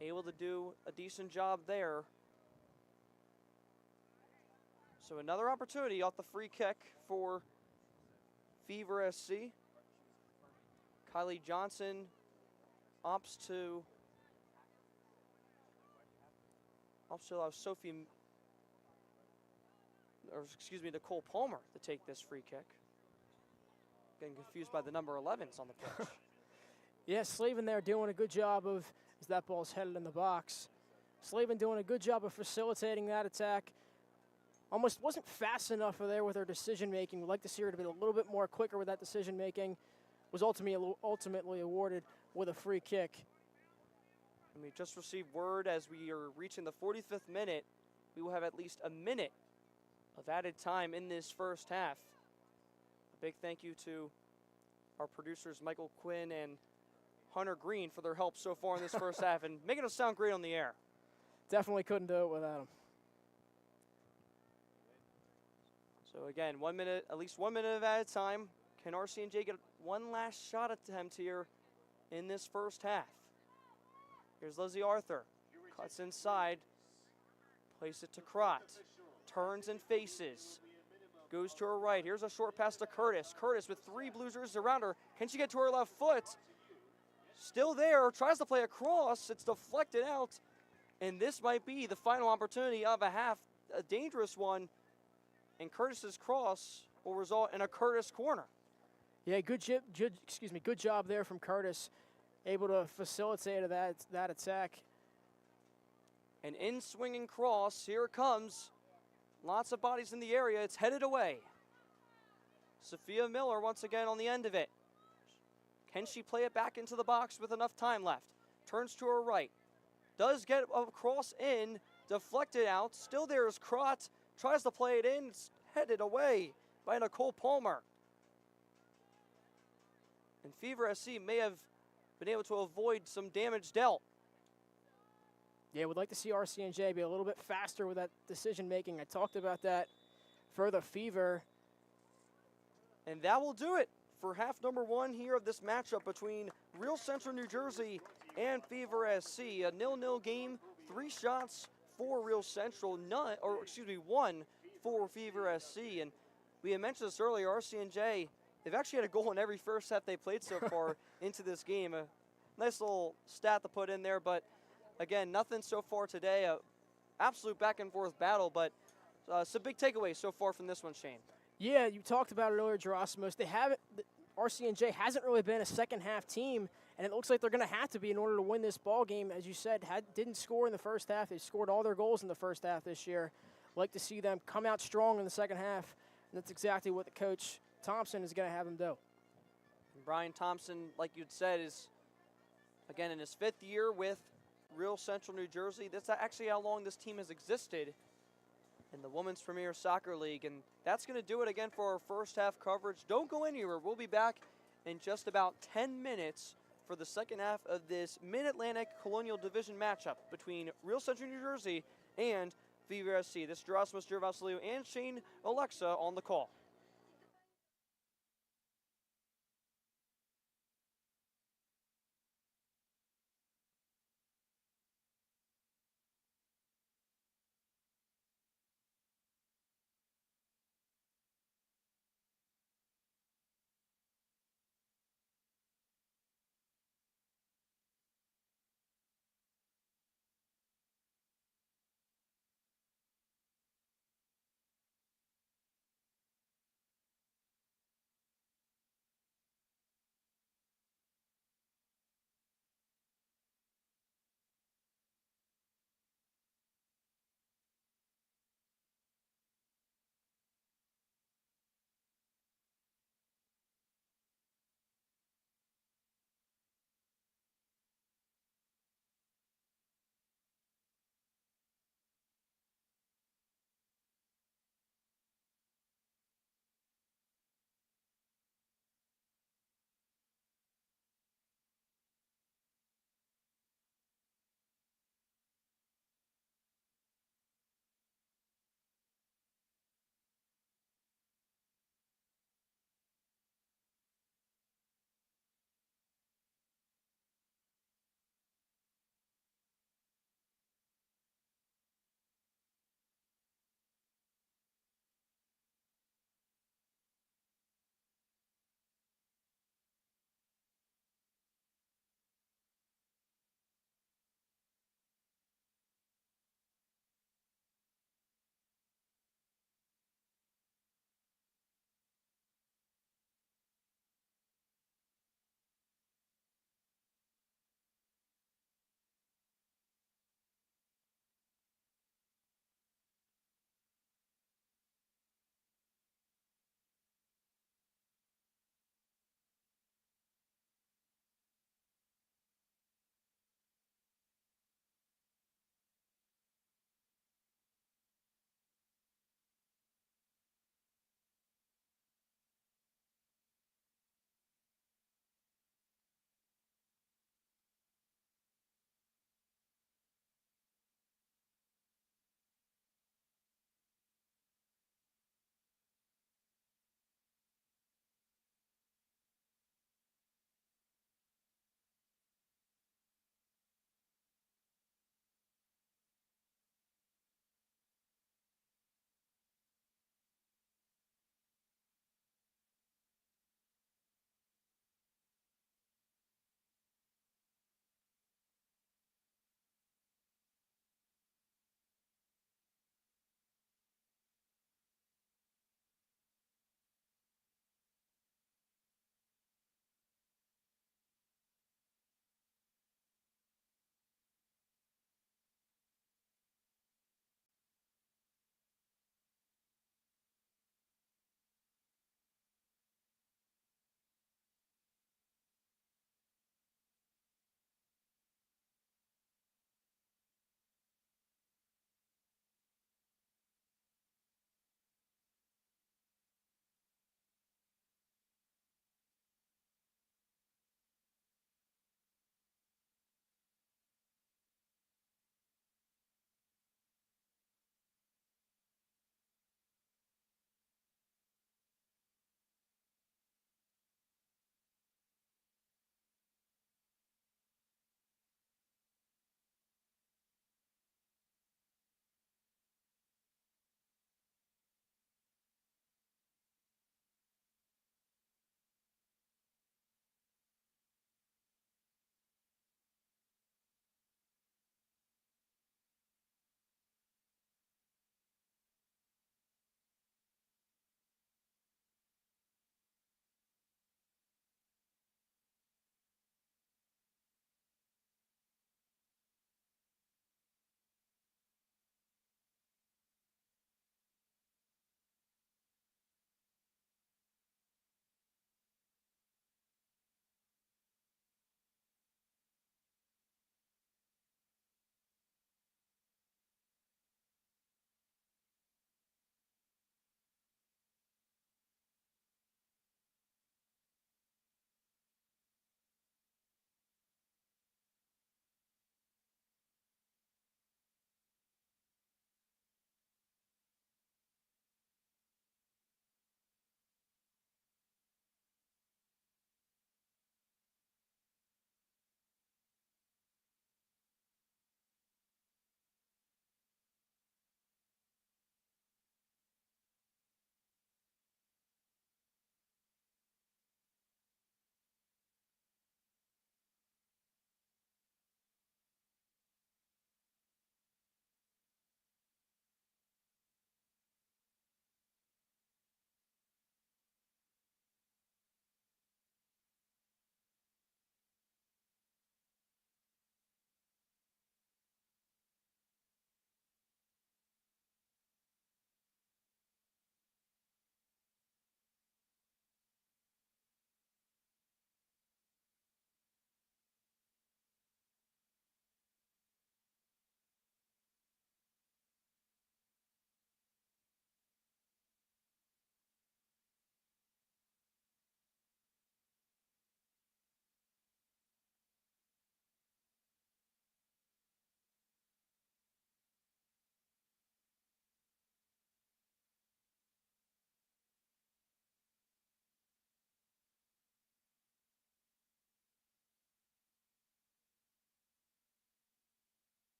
able to do a decent job there. So another opportunity off the free kick for Fever SC. Kylie Johnson opts to allow Nicole Palmer to take this free kick. Getting confused by the number 11s on the pitch. Yeah, Slavin there doing a good job of, as that ball's headed in the box. Slavin doing a good job of facilitating that attack. Almost wasn't fast enough there with her decision making. We'd like to see her to be a little bit more quicker with that decision making. Was ultimately awarded with a free kick. And we just received word as we are reaching the 45th minute, we will have at least a minute of added time in this first half. A big thank you to our producers Michael Quinn and Hunter Green for their help so far in this first half and making us sound great on the air. Definitely couldn't do it without them. So again, 1 minute, at least 1 minute of added time. Can RCNJ get one last shot attempt here in this first half? Here's Lizzie Arthur, cuts inside, plays it to Crott, turns and faces, goes to her right. Here's a short pass to Curtis. Curtis with 3 Blue jerseys around her. Can she get to her left foot? Still there, tries to play across. It's deflected out, and this might be the final opportunity of a half, a dangerous one, and Curtis's cross will result in a Curtis corner. Yeah, good job there from Curtis, able to facilitate that attack. An in-swinging cross, here it comes. Lots of bodies in the area, it's headed away. Sophia Miller once again on the end of it. Can she play it back into the box with enough time left? Turns to her right. Does get a cross in, deflected out. Still there is Crott, tries to play it in, it's headed away by Nicole Palmer. And Fever SC may have been able to avoid some damage dealt. Yeah, we'd like to see RCNJ be a little bit faster with that decision making. I talked about that for the Fever. And that will do it for half number 1 here of this matchup between Real Central New Jersey and Fever SC. A 0-0 game, 3 shots for Real Central, 1 for Fever SC. And we had mentioned this earlier, RCNJ, they've actually had a goal in every first half they played so far into this game. A nice little stat to put in there, but again, nothing so far today. Absolute back and forth battle, but some big takeaways so far from this one, Shane. Yeah, you talked about it earlier, Gerasimos. RCNJ hasn't really been a second half team, and it looks like they're going to have to be in order to win this ball game. As you said, didn't score in the first half. They scored all their goals in the first half this year. Like to see them come out strong in the second half, and that's exactly what the coach Thompson is going to have them do. And Brian Thompson, like you'd said, is again in his 5th year with Real Central New Jersey. That's actually how long this team has existed in the Women's Premier Soccer League, and that's going to do it again for our first half coverage. Don't go anywhere. We'll be back in just about 10 minutes for the second half of this Mid-Atlantic Colonial Division matchup between Real Central New Jersey and Fever SC. This is Gerasimos Gervasilio and Shane Alexa on the call.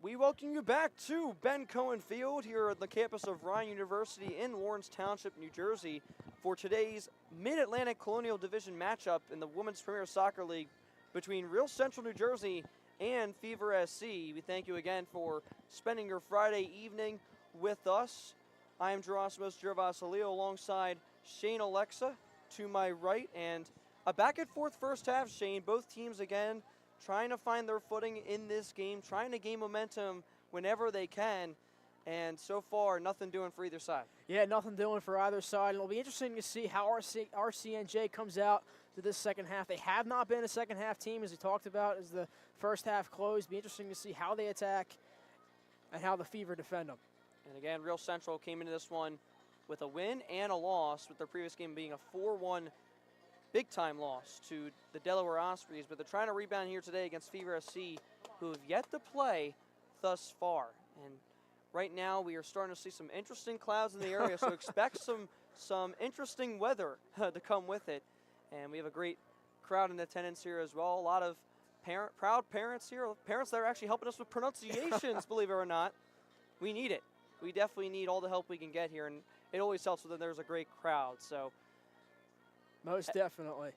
We welcome you back to Ben Cohen Field here at the campus of Ryan University in Lawrence Township, New Jersey, for today's Mid-Atlantic Colonial Division matchup in the Women's Premier Soccer League between Real Central New Jersey and Fever SC. We thank you again for spending your Friday evening with us. I am Gerasimos Gervasilio alongside Shane Alexa to my right, and a back-and-forth first half, Shane. Both teams again trying to find their footing in this game, trying to gain momentum whenever they can, and so far, nothing doing for either side. Yeah, nothing doing for either side, and it'll be interesting to see how RCNJ comes out to this second half. They have not been a second half team, as we talked about, as the first half closed. Be interesting to see how they attack and how the Fever defend them. And again, Real Central came into this one with a win and a loss, with their previous game being a 4-1 big-time loss to the Delaware Ospreys, but they're trying to rebound here today against Fever SC, who have yet to play thus far. And right now, we are starting to see some interesting clouds in the area, so expect some interesting weather to come with it. And we have a great crowd in attendance here as well. A lot of proud parents here, parents that are actually helping us with pronunciations, believe it or not. We need it. We definitely need all the help we can get here, and it always helps when there's a great crowd. So. Most definitely.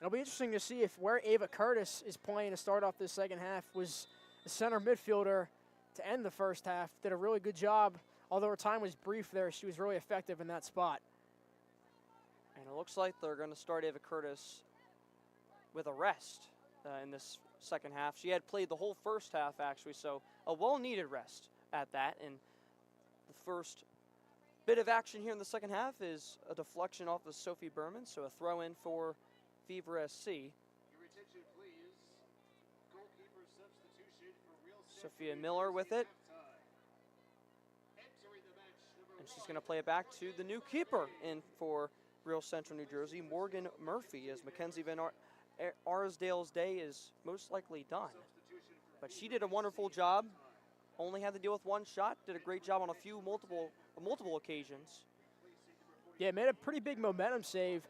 It'll be interesting to see if where Ava Curtis is playing to start off this second half was the center midfielder to end the first half. Did a really good job. Although her time was brief there, she was really effective in that spot. And it looks like they're going to start Ava Curtis with a rest in this second half. She had played the whole first half, actually, so a well-needed rest at that. And the first bit of action here in the second half is a deflection off of Sophie Berman, so a throw in for Fever SC. Your attention, please. Goalkeeper substitution for Real Sophia Miller with it. And she's going to play it back to the new keeper in for Real Central New Jersey, Morgan Murphy, as Mackenzie Van Arsdale's day is most likely done. But she did a wonderful job. Only had to deal with one shot. Did a great job on multiple occasions. Yeah, made a pretty big momentum save.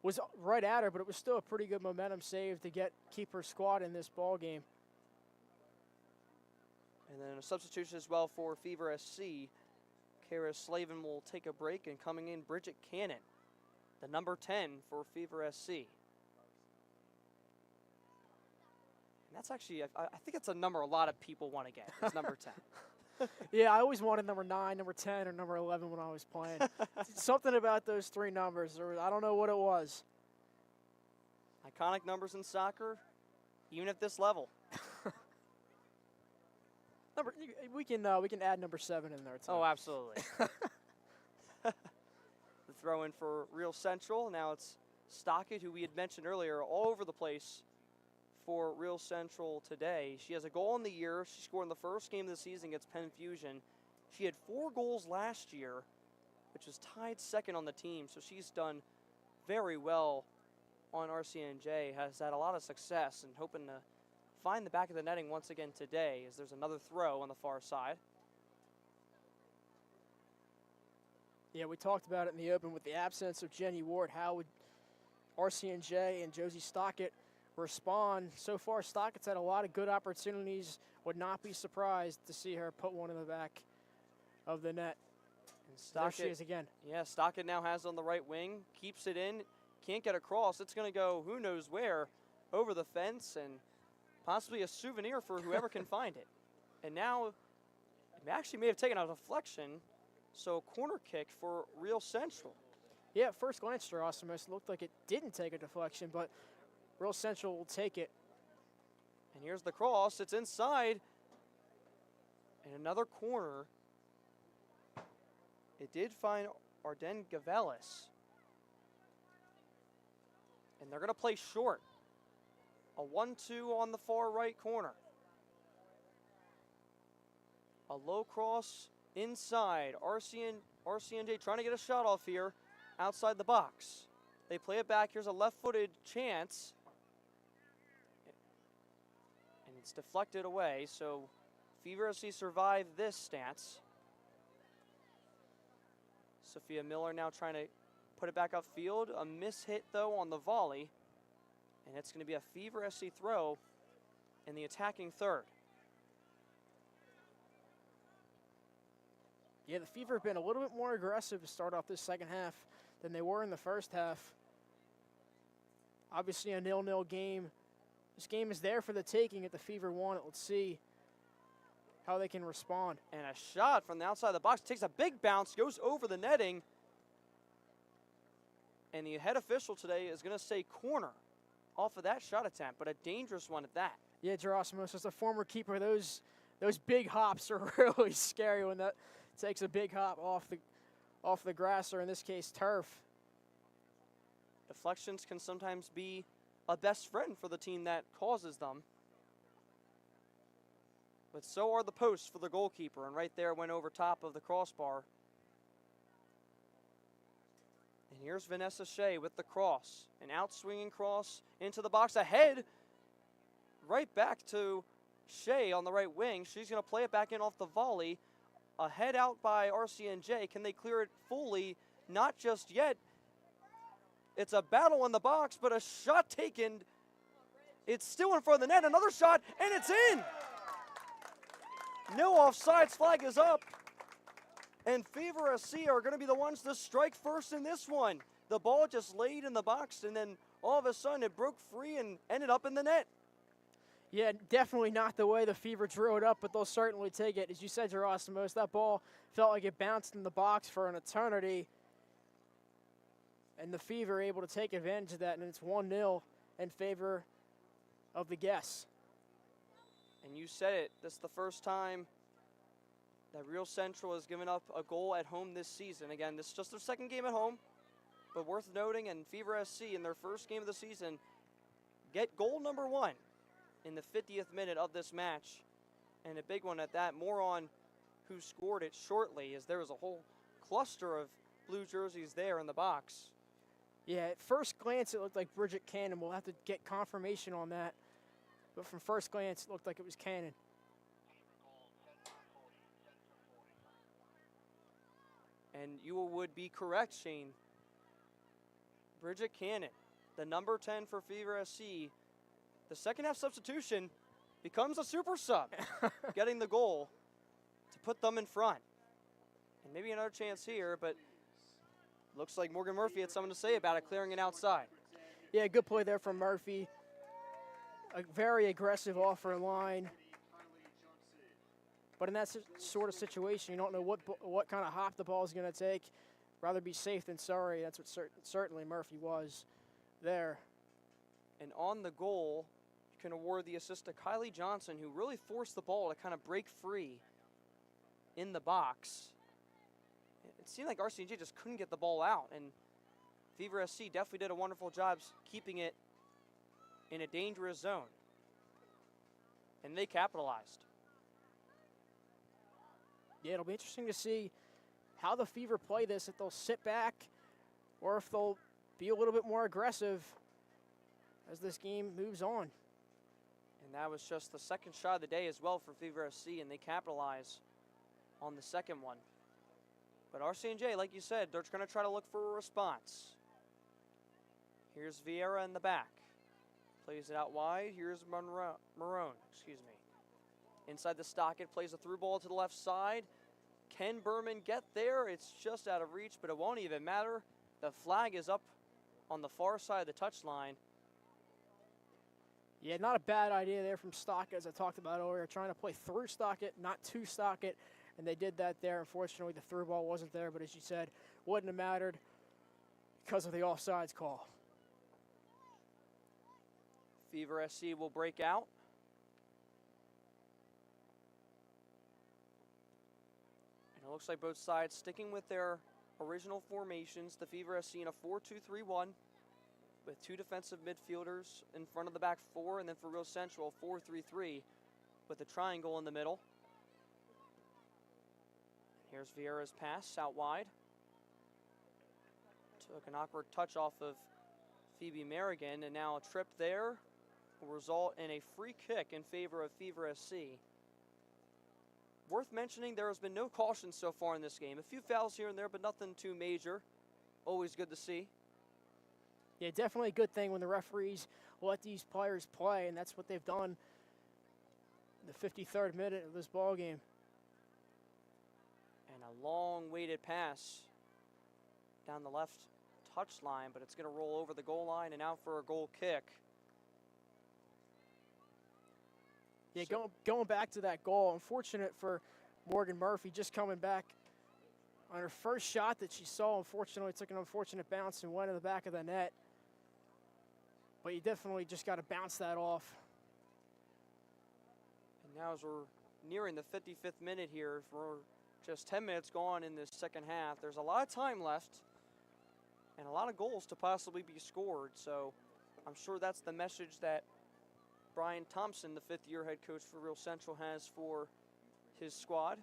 Was right at her, but it was still a pretty good momentum save to keep her squad in this ball game. And then a substitution as well for Fever SC. Kara Slavin will take a break, and coming in, Bridget Cannon, the number 10 for Fever SC. And that's actually, I think it's a number a lot of people want to get. It's number 10. Yeah, I always wanted number 9, number 10, or number 11 when I was playing. Something about those three numbers, or I don't know what it was. Iconic numbers in soccer, even at this level. We can add number 7 in there too. Oh, absolutely. The throw in for Real Central. Now it's Stockett, who we had mentioned earlier, all over the place for Real Central today. She has a goal in the year. She scored in the first game of the season against Penn Fusion. She had 4 goals last year, which was tied second on the team. So she's done very well on RCNJ, has had a lot of success, and hoping to find the back of the netting once again today, as there's another throw on the far side. Yeah, we talked about it in the open with the absence of Jenny Ward. How would RCNJ and Josie Stockett respond? So far, Stockett's had a lot of good opportunities. Would not be surprised to see her put one in the back of the net. And Stockett, there she is again. Yeah, Stockett now has on the right wing, keeps it in, can't get across. It's going to go who knows where, over the fence, and possibly a souvenir for whoever can find it. And now, it actually may have taken a deflection, so corner kick for Real Central. Yeah, at first glance, Gerasimos, looked like it didn't take a deflection, but Real Central will take it. And here's the cross. It's inside. And another corner. It did find Arden Gavelis. And they're going to play short. A 1-2 on the far right corner. A low cross inside. RCNJ trying to get a shot off here outside the box. They play it back. Here's a left-footed chance. And it's deflected away, so Fever SC survived this stance. Sophia Miller now trying to put it back upfield. A mishit, though, on the volley. And it's going to be a Fever SC throw in the attacking third. Yeah, the Fever have been a little bit more aggressive to start off this second half than they were in the first half. Obviously a 0-0 game. This game is there for the taking if the Fever want it. Let's see how they can respond. And a shot from the outside of the box. Takes a big bounce, goes over the netting. And the head official today is going to say corner off of that shot attempt, but a dangerous one at that. Yeah, Gerasimos, as a former keeper, those big hops are really scary when that takes a big hop off the grass, or in this case, turf. Deflections can sometimes be a best friend for the team that causes them. But so are the posts for the goalkeeper, and right there it went over top of the crossbar. And here's Vanessa Shea with the cross. An out-swinging cross into the box ahead. Right back to Shea on the right wing. She's going to play it back in off the volley. A head out by RCNJ. Can they clear it fully? Not just yet. It's a battle in the box, but a shot taken. It's still in front of the net. Another shot, and it's in. No offsides, flag is up. And Fever SC are going to be the ones to strike first in this one. The ball just laid in the box, and then all of a sudden it broke free and ended up in the net. Yeah, definitely not the way the Fever drew it up, but they'll certainly take it. As you said, Gerasimos, that ball felt like it bounced in the box for an eternity. And the Fever are able to take advantage of that, and it's 1-0 in favor of the guests. And you said it, this is the first time that Real Central has given up a goal at home this season. Again, this is just their second game at home, but worth noting, and Fever SC in their first game of the season get goal number 1 in the 50th minute of this match. And a big one at that. More on who scored it shortly, as there was a whole cluster of blue jerseys there in the box. Yeah, at first glance it looked like Bridget Cannon. We'll have to get confirmation on that. But from first glance it looked like it was Cannon. And you would be correct, Shane. Bridget Cannon, the number 10 for Fever SC. The second half substitution becomes a super sub, getting the goal to put them in front. And maybe another chance here, but looks like Morgan Murphy had something to say about it, clearing it outside. Yeah, good play there from Murphy. A very aggressive offer line. But in that sort of situation, you don't know what kind of hop the ball is going to take. Rather be safe than sorry. That's what certainly Murphy was there. And on the goal, you can award the assist to Kylie Johnson, who really forced the ball to kind of break free in the box. It seemed like RCNJ just couldn't get the ball out, and Fever SC definitely did a wonderful job keeping it in a dangerous zone. And they capitalized. Yeah, it'll be interesting to see how the Fever play this, if they'll sit back or if they'll be a little bit more aggressive as this game moves on. And that was just the second shot of the day as well for Fever SC, and they capitalize on the second one. But RCNJ, like you said, they're going to try to look for a response. Here's Vieira in the back. Plays it out wide. Here's Marone, inside the stocket, plays a through ball to the left side. Can Berman get there? It's just out of reach, but it won't even matter. The flag is up on the far side of the touchline. Yeah, not a bad idea there from Stockett, as I talked about earlier, trying to play through Stockett, not to Stockett, and they did that there. Unfortunately, the through ball wasn't there, but as you said, wouldn't have mattered because of the offsides call. Fever SC will break out. And it looks like both sides sticking with their original formations. The Fever SC in a 4-2-3-1 with two defensive midfielders in front of the back four, and then for Real Central, 4-3-3 with a triangle in the middle. Here's Vieira's pass out wide. Took an awkward touch off of Phoebe Merrigan, and now a trip there will result in a free kick in favor of Fever SC. Worth mentioning, there has been no caution so far in this game. A few fouls here and there, but nothing too major. Always good to see. Yeah, definitely a good thing when the referees let these players play, and that's what they've done in the 53rd minute of this ball game. And A long weighted pass down the left touchline, but it's going to roll over the goal line and out for a goal kick. Yeah, going back to that goal, unfortunate for Morgan Murphy, just coming back on her first shot that she saw. Unfortunately, took an unfortunate bounce and went in the back of the net. But you definitely just got to bounce that off. And now as we're nearing the 55th minute here, we're just 10 minutes gone in this second half. There's a lot of time left and a lot of goals to possibly be scored. So I'm sure that's the message that Brian Thompson, the fifth-year head coach for Real Central, has for his squad.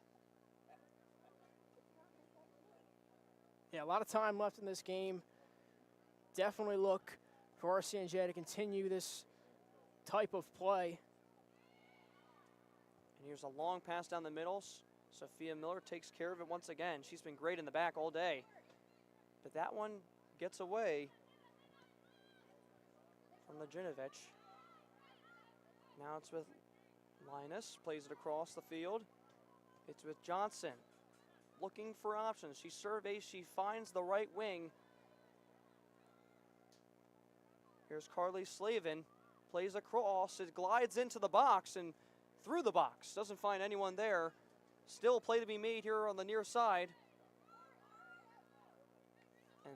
Yeah, a lot of time left in this game. Definitely look for RCNJ to continue this type of play. And here's a long pass down the middle. Sophia Miller takes care of it once again. She's been great in the back all day. But that one gets away from Lajinovic. Now it's with Linus, plays it across the field. It's with Johnson, looking for options. She surveys, she finds the right wing. Here's Carly Slavin, plays across, it glides into the box and through the box. Doesn't find anyone there. Still a play to be made here on the near side. And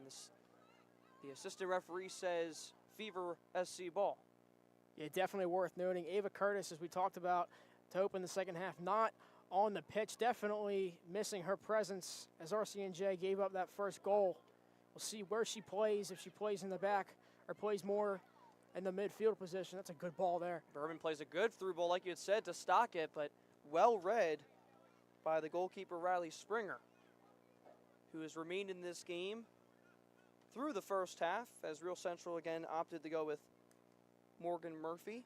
the assistant referee says Fever SC ball. Yeah, definitely worth noting. Ava Curtis, as we talked about, to open the second half, not on the pitch. Definitely missing her presence as RCNJ gave up that first goal. We'll see where she plays, if she plays in the back or plays more in the midfield position. That's a good ball there. Berman plays a good through ball, like you had said, to stock it, but well read by the goalkeeper, Riley Springer, who has remained in this game through the first half, as Real Central again opted to go with Morgan Murphy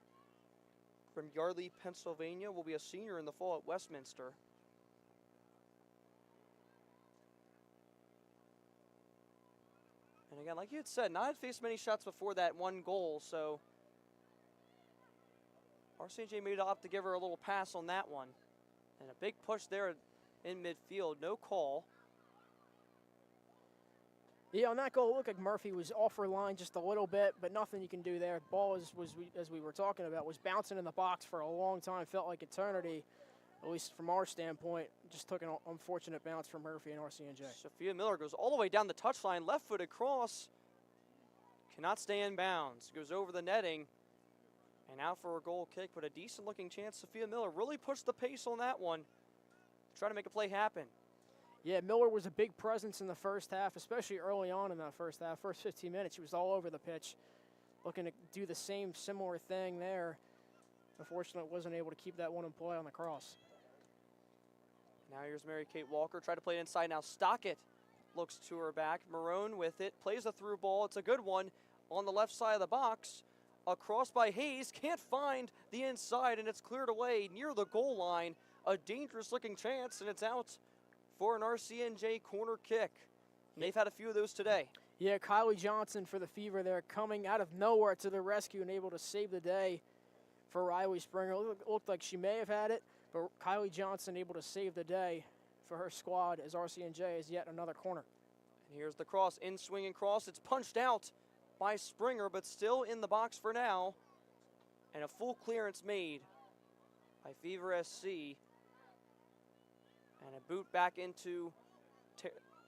from Yardley, Pennsylvania, will be a senior in the fall at Westminster. And again, like you had said, not had faced many shots before that one goal, so RCNJ made it opt to give her a little pass on that one. And a big push there in midfield, no call. Yeah, on that goal, it looked like Murphy was off her line just a little bit, but nothing you can do there. The ball, as we were talking about, was bouncing in the box for a long time. Felt like eternity, at least from our standpoint. Just took an unfortunate bounce from Murphy and RCNJ. Sophia Miller goes all the way down the touchline, left-footed cross. Cannot stay in bounds. Goes over the netting and out for a goal kick, but a decent-looking chance. Sophia Miller really pushed the pace on that one to try to make a play happen. Yeah, Miller was a big presence in the first half, especially early on in that first half. First 15 minutes, she was all over the pitch, looking to do the similar thing there. Unfortunately, wasn't able to keep that one in play on the cross. Now here's Mary Kate Walker, try to play it inside. Now Stockett looks to her back. Marone with it, plays a through ball. It's a good one on the left side of the box. Across by Hayes, can't find the inside, and it's cleared away near the goal line. A dangerous-looking chance, and it's out for an RCNJ corner kick. They've had a few of those today. Yeah, Kylie Johnson for the Fever there, coming out of nowhere to the rescue and able to save the day for Riley Springer. Looked like she may have had it, but Kylie Johnson able to save the day for her squad as RCNJ is yet another corner. And here's the cross, in swinging cross. It's punched out by Springer, but still in the box for now. And a full clearance made by Fever SC. And a boot back into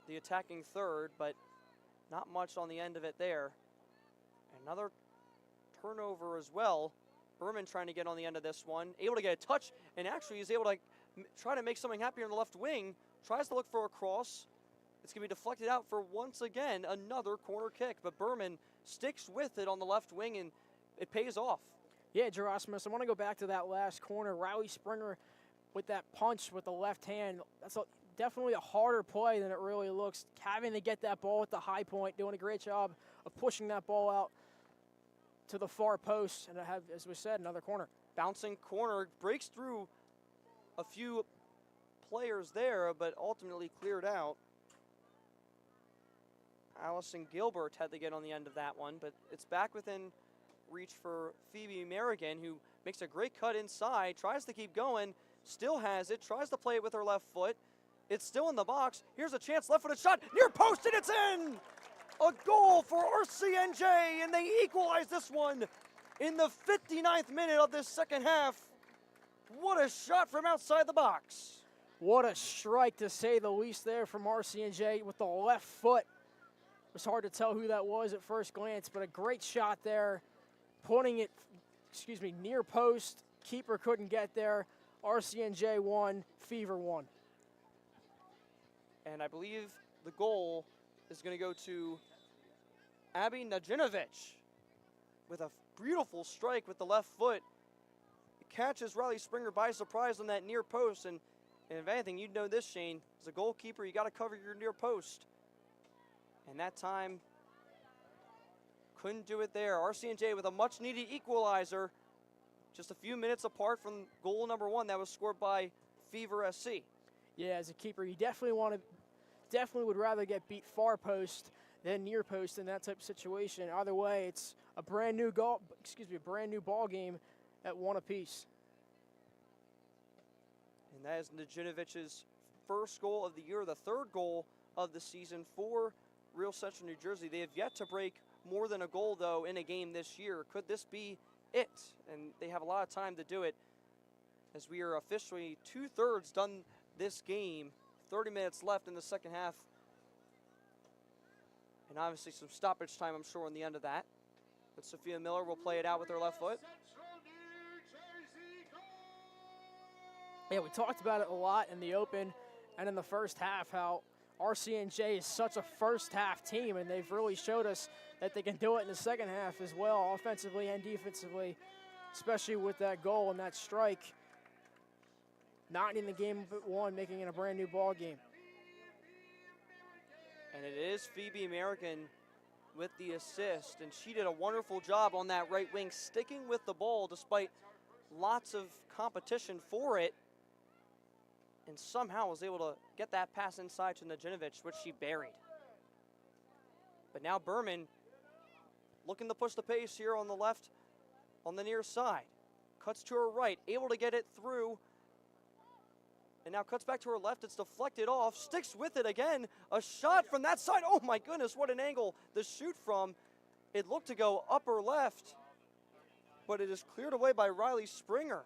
the attacking third, but not much on the end of it there. Another turnover as well. Berman trying to get on the end of this one. Able to get a touch, and actually is able to try to make something happen here in the left wing. Tries to look for a cross. It's going to be deflected out for, once again, another corner kick. But Berman sticks with it on the left wing, and it pays off. Yeah, Gerasimus, I want to go back to that last corner. Riley Springer with that punch with the left hand. That's definitely a harder play than it really looks. Having to get that ball at the high point, doing a great job of pushing that ball out to the far post. And I have, as we said, another corner. Bouncing corner, breaks through a few players there, but ultimately cleared out. Allison Gilbert had to get on the end of that one, but it's back within reach for Phoebe Merrigan, who makes a great cut inside, tries to keep going, still has it, tries to play it with her left foot, It's still in the box. Here's a chance, left-footed shot, near post, and it's in! A goal for RCNJ, and they equalize this one in the 59th minute of this second half. What a shot from outside the box. What a strike, to say the least, there from RCNJ with the left foot. It was hard to tell who that was at first glance, but a great shot there, putting it, near post. Keeper couldn't get there. RCNJ won, Fever won. And I believe the goal is going to go to Abby Najinovic with a beautiful strike with the left foot. It catches Riley Springer by surprise on that near post, and if anything, you'd know this, Shane. As a goalkeeper, you got to cover your near post. And that time, couldn't do it there. RCNJ with a much-needed equalizer, just a few minutes apart from goal number 1 that was scored by Fever SC. Yeah, as a keeper, you definitely would rather get beat far post than near post in that type of situation. Either way, it's a brand new ball game at 1 apiece. And that is Najinovic's first goal of the year, the 3rd goal of the season for Real Central New Jersey. They have yet to break more than a goal, though, in a game this year. Could this be it? And they have a lot of time to do it, as we are officially 2/3 done this game. 30 minutes left in the second half. And obviously some stoppage time, I'm sure, on the end of that. But Sophia Miller will play it out with her left foot. Central New Jersey goal! Yeah, we talked about it a lot in the open and in the first half, how RCNJ is such a first half team, and they've really showed us that they can do it in the second half as well, offensively and defensively, especially with that goal and that strike. Not in the game but 1, making it a brand new ball game. And it is Phoebe American with the assist, and she did a wonderful job on that right wing, sticking with the ball despite lots of competition for it, and somehow was able to get that pass inside to Najinovic, which she buried. But now Berman looking to push the pace here on the left, on the near side. Cuts to her right, able to get it through, and now cuts back to her left. It's deflected off, sticks with it again. A shot from that side. Oh my goodness, what an angle to shoot from. It looked to go upper left, but it is cleared away by Riley Springer.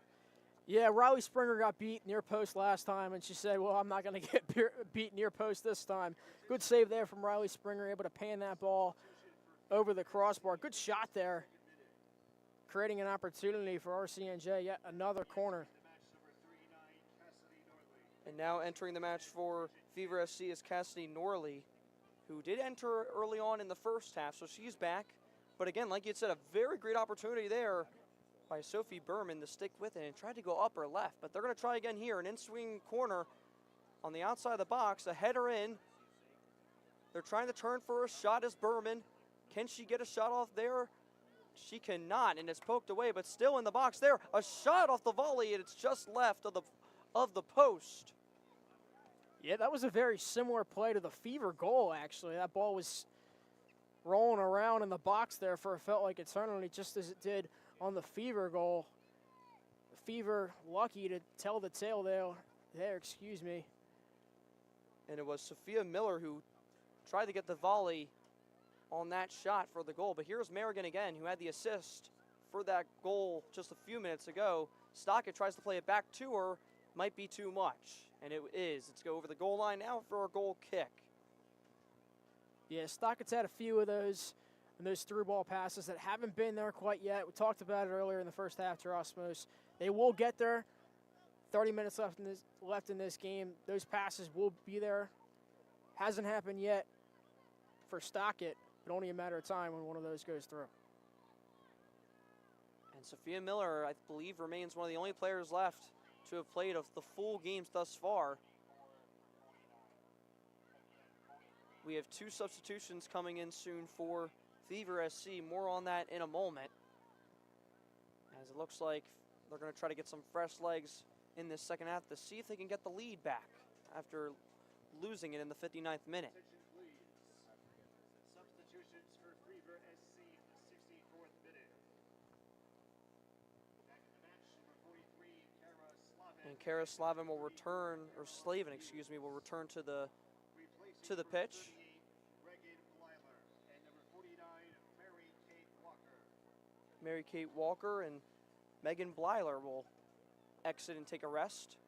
Yeah, Riley Springer got beat near post last time, and she said, well, I'm not going to get beat near post this time. Good save there from Riley Springer, able to pan that ball over the crossbar. Good shot there, creating an opportunity for RCNJ, yet another corner. And now entering the match for Fever SC is Cassidy Norley, who did enter early on in the first half, so she's back. But again, like you said, a very great opportunity there by Sophie Berman to stick with it and tried to go up or left. But they're going to try again here. An in-swing corner on the outside of the box, a header in. They're trying to turn for a shot as Berman. Can she get a shot off there? She cannot, and it's poked away, but still in the box there. A shot off the volley, and it's just left of the post. Yeah, that was a very similar play to the Fever goal, actually. That ball was rolling around in the box there for, it felt like eternity, just as it did on the Fever goal. The Fever lucky to tell the tale there, excuse me. And it was Sophia Miller who tried to get the volley on that shot for the goal. But here's Merrigan again, who had the assist for that goal just a few minutes ago. Stockett tries to play it back to her. Might be too much, and it is. Let's go over the goal line now for a goal kick. Yeah, Stockett's had a few of those through ball passes that haven't been there quite yet. We talked about it earlier in the first half to Osmos. They will get there. 30 minutes left in this game. Those passes will be there. Hasn't happened yet for Stockett, but only a matter of time when one of those goes through. And Sophia Miller, I believe, remains one of the only players left to have played of the full games thus far. We have 2 substitutions coming in soon for Fever SC. More on that in a moment, as it looks like they're going to try to get some fresh legs in this second half to see if they can get the lead back after losing it in the 59th minute. Substitutions for Fever SC in the 64th minute. Back in the match, number 43, Kara Slavic. And Kara Slavin will return, or Slavin, excuse me, will return to the pitch. Mary Kate Walker and Megan Blyler will exit and take a rest.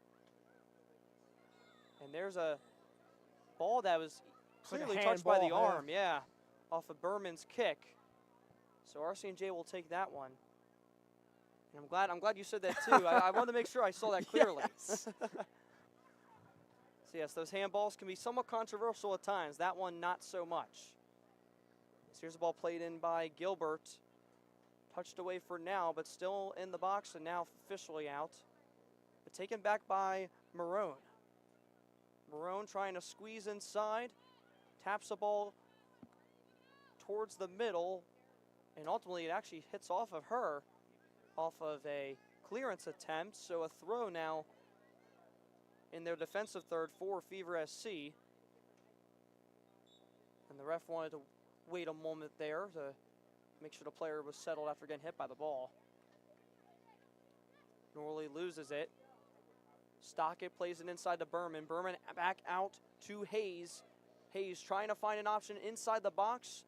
And there's a ball that was clearly touched by the arm, yeah, off of Berman's kick. So RCNJ will take that one. And I'm glad you said that too. I wanted to make sure I saw that clearly. Yes. So yes, those handballs can be somewhat controversial at times. That one not so much. So here's the ball played in by Gilbert. Touched away for now, but still in the box and now officially out. But taken back by Marone. Marone trying to squeeze inside. Taps the ball towards the middle. And ultimately it actually hits off of her. Off of a clearance attempt. So a throw now in their defensive third for Fever SC. And the ref wanted to wait a moment there to make sure the player was settled after getting hit by the ball. Norley loses it. Stockett plays it inside to Berman. Berman back out to Hayes. Hayes trying to find an option inside the box.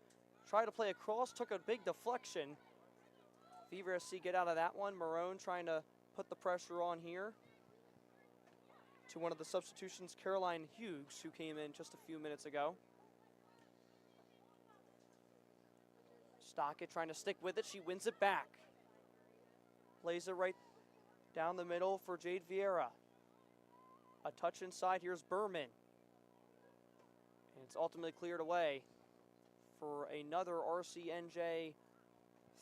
Tried to play across, took a big deflection. Fever SC get out of that one. Marone trying to put the pressure on here. To one of the substitutions, Caroline Hughes, who came in just a few minutes ago. Stockett trying to stick with it. She wins it back. Plays it right down the middle for Jade Vieira. A touch inside. Here's Berman. And it's ultimately cleared away for another RCNJ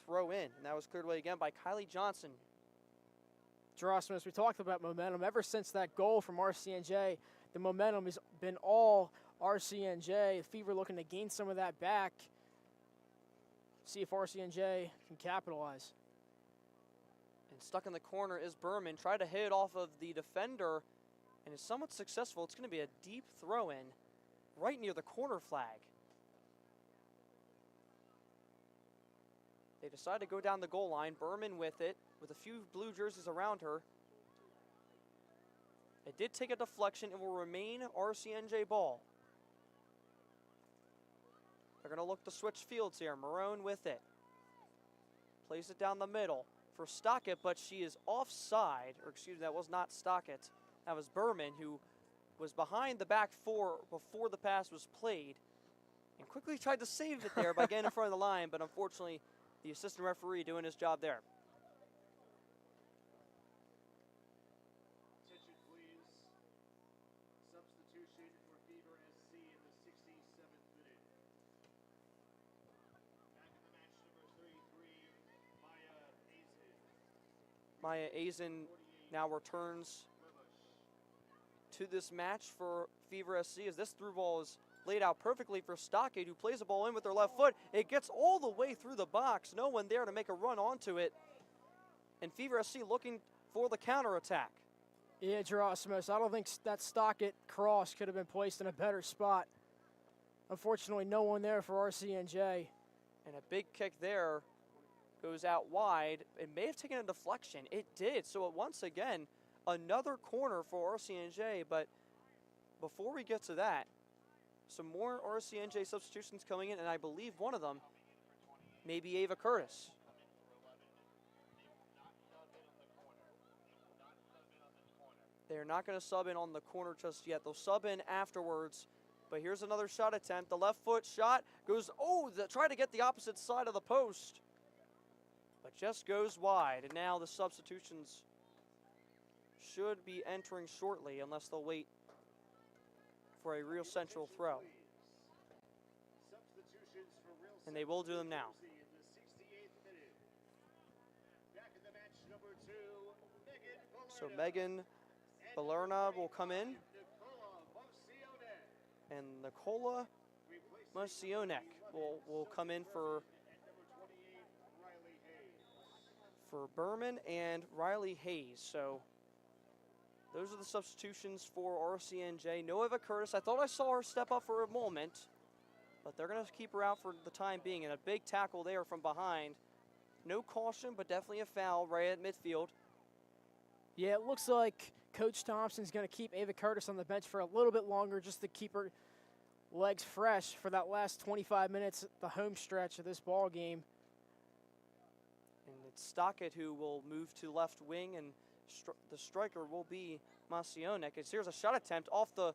throw in. And that was cleared away again by Kylie Johnson. Drossman, as we talked about momentum, ever since that goal from RCNJ, the momentum has been all RCNJ. Fever looking to gain some of that back. See if RCNJ can capitalize. And stuck in the corner is Berman. Tried to hit it off of the defender and is somewhat successful. It's going to be a deep throw in right near the corner flag. They decide to go down the goal line. Berman with it, with a few blue jerseys around her. It did take a deflection and will remain RCNJ ball. They're going to look to switch fields here. Marone with it. Plays it down the middle for Stockett, but she is offside. Or excuse me, that was not Stockett. That was Berman, who was behind the back four before the pass was played. And quickly tried to save it there by getting in front of the line, but unfortunately, the assistant referee doing his job there. Attention, please. Substitution for Fever SC in the 67th minute. Back in the match, number 33, Maya Azen. Maya Azen now returns to this match for Fever SC as this through ball is laid out perfectly for Stockade, who plays the ball in with her left foot. It gets all the way through the box. No one there to make a run onto it. And Fever SC looking for the counterattack. Yeah, Gerasimus, I don't think that Stockett cross could have been placed in a better spot. Unfortunately, no one there for RCNJ. And a big kick there goes out wide. It may have taken a deflection. It did. So once again, another corner for RCNJ. But before we get to that, some more RCNJ substitutions coming in, and I believe one of them may be Ava Curtis. They're not going to sub in on the corner just yet. They'll sub in afterwards. But here's another shot attempt. The left foot shot goes, try to get the opposite side of the post. But just goes wide. And now the substitutions should be entering shortly unless they'll wait for a real central throw. And they will do them now. So Megan Balerna will come in. And Nicola Mosionek will come in for Berman and Riley Hayes. So those are the substitutions for RCNJ. No Eva Curtis. I thought I saw her step up for a moment, but they're going to keep her out for the time being. And a big tackle there from behind. No caution, but definitely a foul right at midfield. Yeah, it looks like Coach Thompson's going to keep Ava Curtis on the bench for a little bit longer just to keep her legs fresh for that last 25 minutes, the home stretch of this ball game. And it's Stockett who will move to left wing, and the striker will be Masionek. As here's a shot attempt off the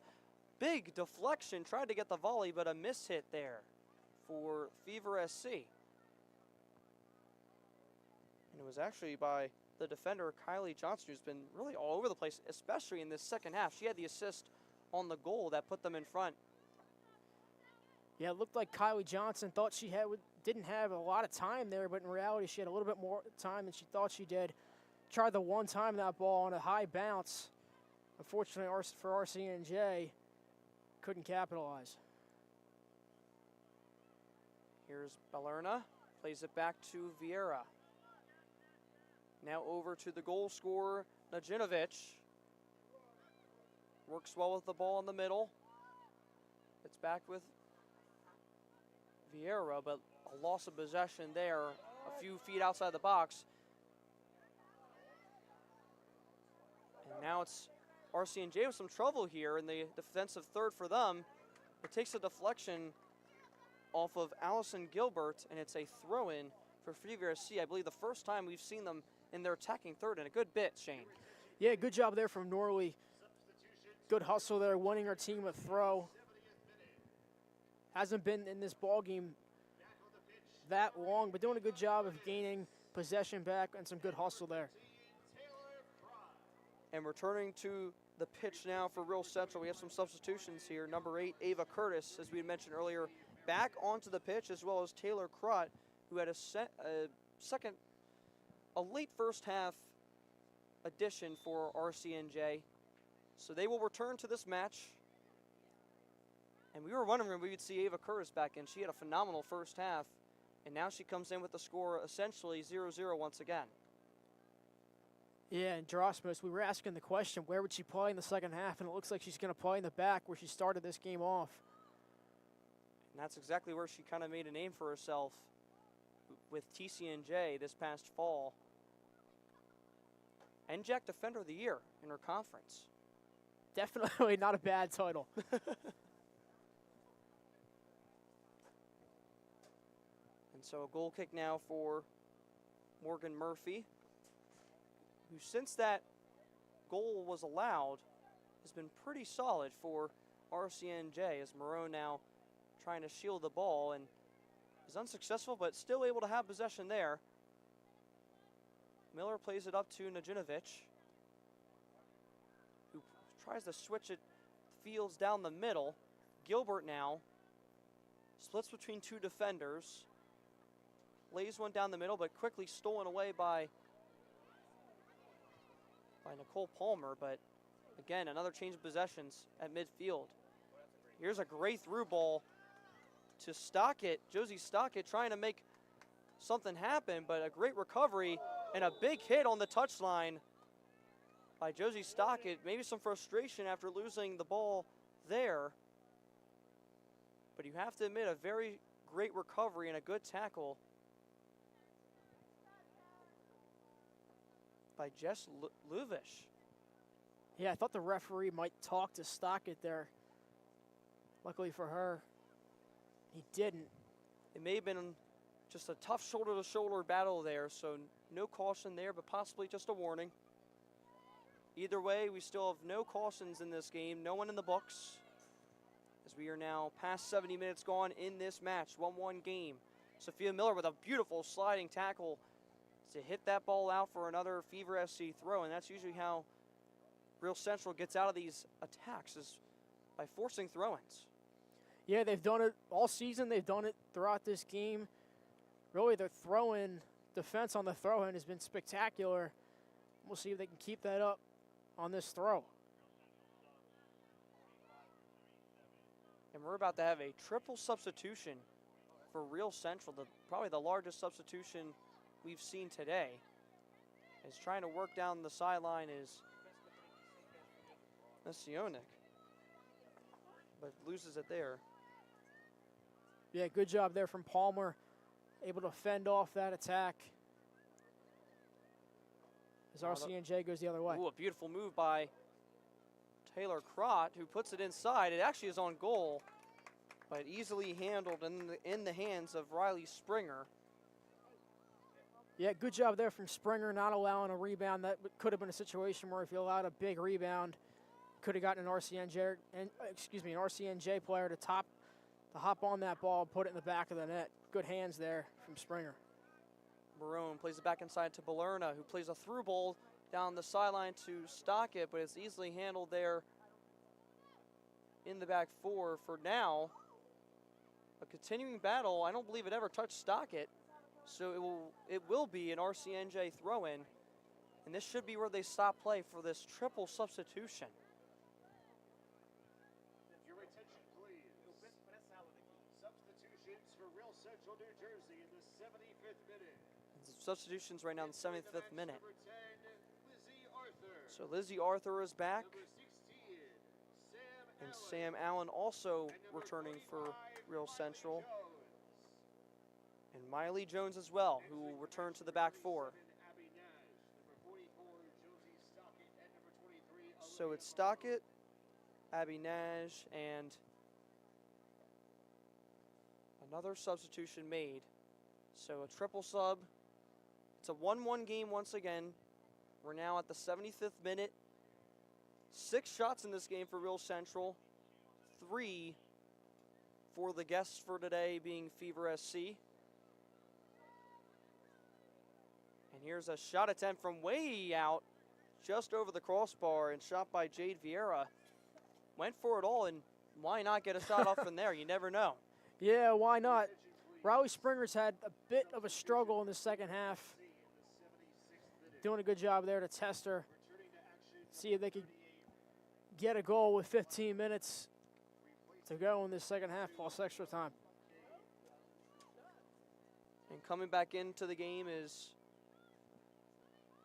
big deflection. Tried to get the volley, but a miss hit there for Fever SC. And it was actually by the defender, Kylie Johnson, who's been really all over the place, especially in this second half. She had the assist on the goal that put them in front. Yeah, it looked like Kylie Johnson thought she didn't have a lot of time there, but in reality she had a little bit more time than she thought she did. Tried the one time that ball on a high bounce. Unfortunately for RCNJ, couldn't capitalize. Here's Bellerna, plays it back to Vieira. Now over to the goal scorer, Najinovic. Works well with the ball in the middle. It's back with Vieira, but a loss of possession there, a few feet outside the box. And now it's RCNJ with some trouble here in the defensive third for them. It takes a deflection off of Allison Gilbert, and it's a throw-in for Fever SC. I believe the first time we've seen them in their attacking third in a good bit, Shane. Yeah, good job there from Norley. Good hustle there, winning our team a throw. Hasn't been in this ball game that long, but doing a good job of gaining possession back and some good hustle there. And returning to the pitch now for Real Central, we have some substitutions here. Number 8, Ava Curtis, as we had mentioned earlier, back onto the pitch, as well as Taylor Crott, who had a late first half addition for RCNJ. So they will return to this match. And we were wondering when we would see Ava Curtis back in. She had a phenomenal first half, and now she comes in with the score essentially 0-0 once again. Yeah, and Drosmos, we were asking the question, where would she play in the second half? And it looks like she's going to play in the back where she started this game off. And that's exactly where she kind of made a name for herself with TCNJ this past fall. NJAC Defender of the Year in her conference. Definitely not a bad title. And so a goal kick now for Morgan Murphy, who since that goal was allowed has been pretty solid for RCNJ, as Marone now trying to shield the ball and is unsuccessful, but still able to have possession there. Miller plays it up to Najinovic, who tries to switch it fields down the middle. Gilbert now splits between two defenders, lays one down the middle, but quickly stolen away by Nicole Palmer. But again, another change of possessions at midfield. Here's a great through ball to Stockett. Josie Stockett trying to make something happen, but a great recovery and a big hit on the touchline by Josie Stockett. Maybe some frustration after losing the ball there. But you have to admit, a very great recovery and a good tackle by Jess Luvish. Yeah, I thought the referee might talk to Stockett there. Luckily for her, he didn't. It may have been just a tough shoulder-to-shoulder battle there, so no caution there, but possibly just a warning. Either way, we still have no cautions in this game, no one in the books, as we are now past 70 minutes gone in this match, 1-1 game. Sophia Miller with a beautiful sliding tackle to hit that ball out for another Fever SC throw, and that's usually how Real Central gets out of these attacks, is by forcing throw-ins. Yeah, they've done it all season. They've done it throughout this game. Really, their throw-in defense on the throw-in has been spectacular. We'll see if they can keep that up on this throw. And we're about to have a triple substitution for Real Central, probably the largest substitution we've seen today. Is trying to work down the sideline is Nasionik, but loses it there. Yeah, good job there from Palmer, able to fend off that attack as RCNJ goes the other way. Ooh, a beautiful move by Taylor Crott, who puts it inside. It actually is on goal, but easily handled in the hands of Riley Springer. Yeah, good job there from Springer, not allowing a rebound. That could have been a situation where if you allowed a big rebound, could have gotten an RCNJ player to hop on that ball and put it in the back of the net. Good hands there from Springer. Barone plays it back inside to Balerna, who plays a through ball down the sideline to Stockett, but it's easily handled there in the back four for now. A continuing battle. I don't believe it ever touched Stockett, so it will be an RCNJ throw-in, and this should be where they stop play for this triple substitution. Your attention, please. Substitutions for Real Central New Jersey in the 75th minute. Substitutions right now in the 75th minute. Number 10, Lizzie Arthur. So Lizzie Arthur is back, Number 16, Sam and Allen. Sam Allen also And number returning for 25, Real Miley Central. Jones. And Miley Jones as well, who will return to the back four. 37, Abby Nash. Number 44, Josie Stockett. And number 23, So Olivia it's Stockett, Abby Nash, and another substitution made. So a triple sub. It's a 1-1 game once again. We're now at the 75th minute. 6 shots in this game for Real Central. 3 for the guests for today, being Fever SC. And here's a shot attempt from way out, just over the crossbar, and shot by Jade Vieira. Went for it all, and why not get a shot off from there? You never know. Yeah, why not? Riley Springer's had a bit of a struggle in the second half. Doing a good job there to test her. See if they could get a goal with 15 minutes to go in this second half plus extra time. And coming back into the game is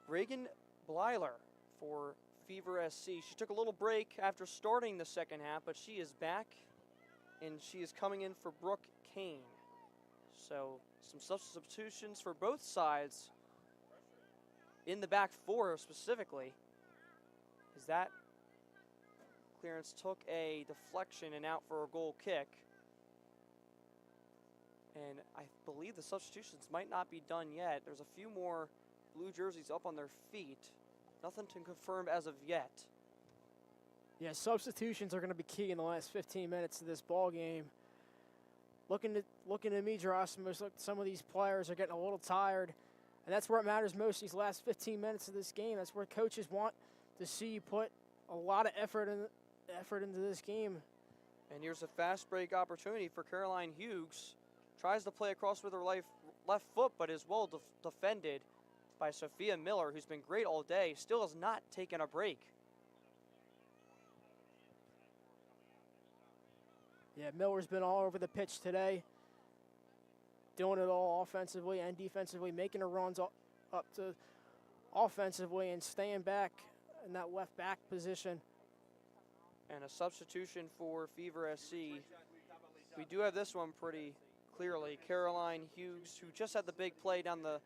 Reagan Blyler for Fever SC. She took a little break after starting the second half, but she is back, and she is coming in for Brooke Kane. So some substitutions for both sides in the back four specifically, as that clearance took a deflection and out for a goal kick. And I believe the substitutions might not be done yet. There's a few more blue jerseys up on their feet. Nothing to confirm as of yet. Yeah, substitutions are going to be key in the last 15 minutes of this ball game. Looking at me, Gerasimus, look, some of these players are getting a little tired, and that's where it matters most, these last 15 minutes of this game. That's where coaches want to see you put a lot of effort into this game. And here's a fast break opportunity for Caroline Hughes. Tries to play across with her left foot, but is well defended by Sophia Miller, who's been great all day. Still has not taken a break. Yeah, Miller's been all over the pitch today, doing it all offensively and defensively, making her runs up to offensively and staying back in that left back position. And a substitution for Fever SC. We do have this one pretty clearly. Caroline Hughes, who just had the big play down the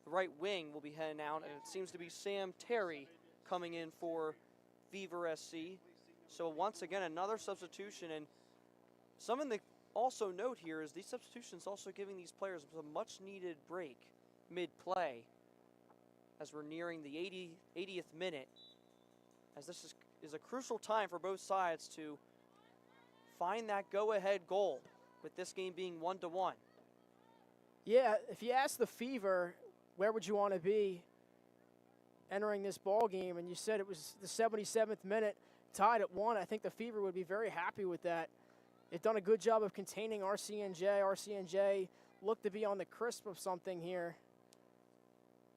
right wing, will be heading out, and it seems to be Sam Terry coming in for Fever SC. So once again, another substitution, and something to also note here is these substitutions also giving these players a much-needed break mid-play as we're nearing the 80th minute, as this is a crucial time for both sides to find that go-ahead goal, with this game being 1-1. Yeah, if you ask the Fever, where would you want to be entering this ball game, and you said it was the 77th minute, tied at 1, I think the Fever would be very happy with that. They've done a good job of containing RCNJ. RCNJ look to be on the crisp of something here.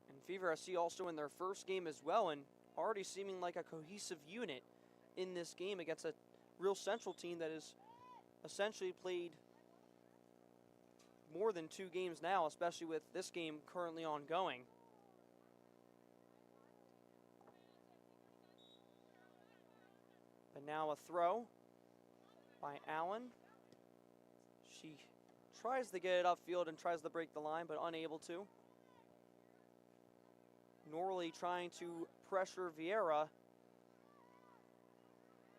And Fever SC also in their first game as well, and already seeming like a cohesive unit in this game against a Real Central team that has essentially played more than 2 games now, especially with this game currently ongoing. But now a throw by Allen. She tries to get it upfield and tries to break the line, but unable to. Norley trying to pressure Vieira.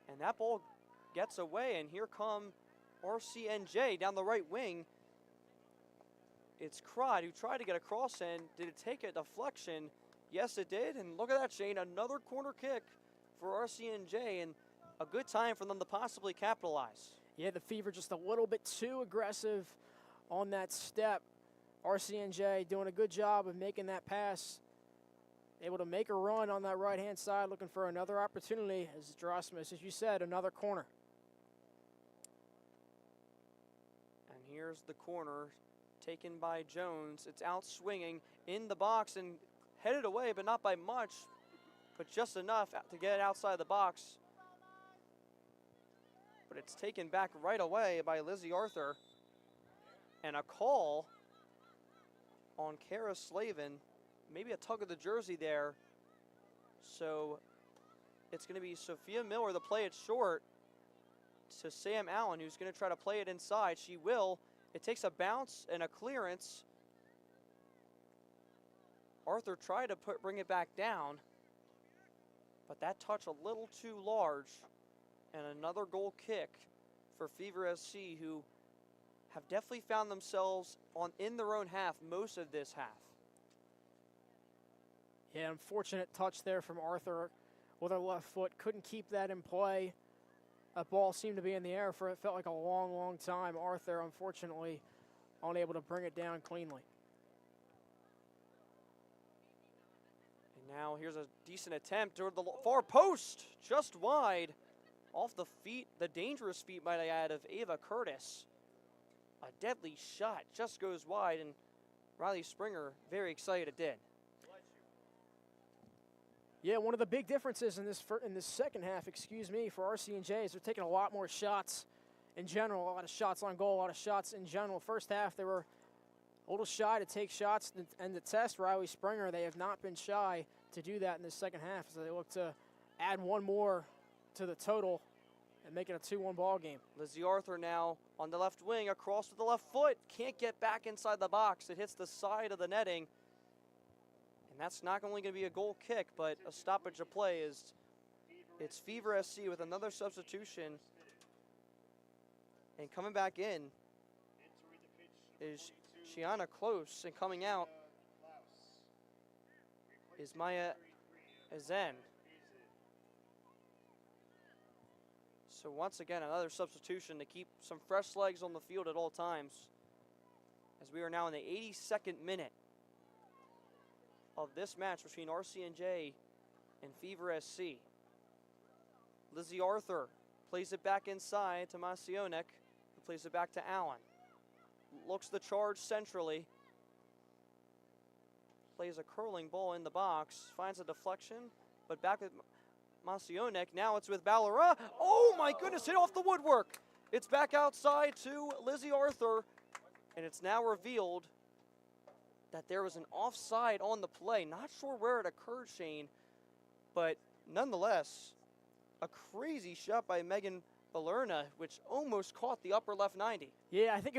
And that ball gets away, and here come RCNJ down the right wing. It's Crod who tried to get across, and did it take a deflection? Yes, it did, and look at that, Shane, another corner kick for RCNJ, and a good time for them to possibly capitalize. Yeah, the Fever just a little bit too aggressive on that step. RCNJ doing a good job of making that pass. Able to make a run on that right-hand side, looking for another opportunity. As Drosmus, as you said, another corner. And here's the corner taken by Jones. It's out swinging in the box and headed away, but not by much, but just enough to get it outside the box. But it's taken back right away by Lizzie Arthur. And a call on Kara Slavin. Maybe a tug of the jersey there. So it's going to be Sophia Miller to play it short to Sam Allen, who's going to try to play it inside. She will. It takes a bounce and a clearance. Arthur tried to bring it back down, but that touch a little too large. And another goal kick for Fever SC, who have definitely found themselves in their own half most of this half. Yeah, unfortunate touch there from Arthur with her left foot. Couldn't keep that in play. That ball seemed to be in the air for it felt like a long, long time. Arthur, unfortunately, unable to bring it down cleanly. And now here's a decent attempt toward the far post, just wide. Off the feet, the dangerous feet, might I add, of Ava Curtis. A deadly shot just goes wide, and Riley Springer very excited it did. Yeah, one of the big differences in this second half, for RCNJ is they're taking a lot more shots in general, a lot of shots on goal, a lot of shots in general. First half, they were a little shy to take shots and to test Riley Springer. They have not been shy to do that in the second half, so they look to add one more to the total and make it a 2-1 ball game. Lizzie Arthur now on the left wing, across with the left foot. Can't get back inside the box. It hits the side of the netting. And that's not only going to be a goal kick, but a stoppage of play. It's Fever SC with another substitution. And coming back in is Shiana Close, and coming out is Maya Azen. So once again, another substitution to keep some fresh legs on the field at all times, as we are now in the 82nd minute of this match between RCNJ and Fever SC. Lizzie Arthur plays it back inside to Masionek, who plays it back to Allen. Looks the charge centrally. Plays a curling ball in the box, finds a deflection, but back with Masionek. Now it's with Ballera. Oh my goodness, hit off the woodwork. It's back outside to Lizzie Arthur, and it's now revealed that there was an offside on the play. Not sure where it occurred, Shane, but nonetheless, a crazy shot by Megan Balerna, which almost caught the upper left 90. Yeah, I think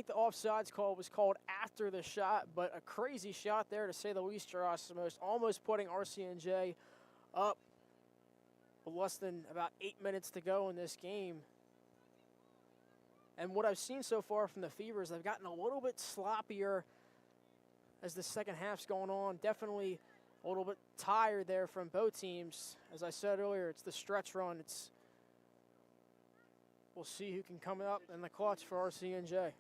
the offsides call was called after the shot, but a crazy shot there, to say the least, Gerasimus, almost putting RCNJ up with less than about 8 minutes to go in this game. And what I've seen so far from the Fevers, they've gotten a little bit sloppier as the second half's going on. Definitely a little bit tired there from both teams. As I said earlier, it's the stretch run. We'll see who can come up in the clutch for RCNJ.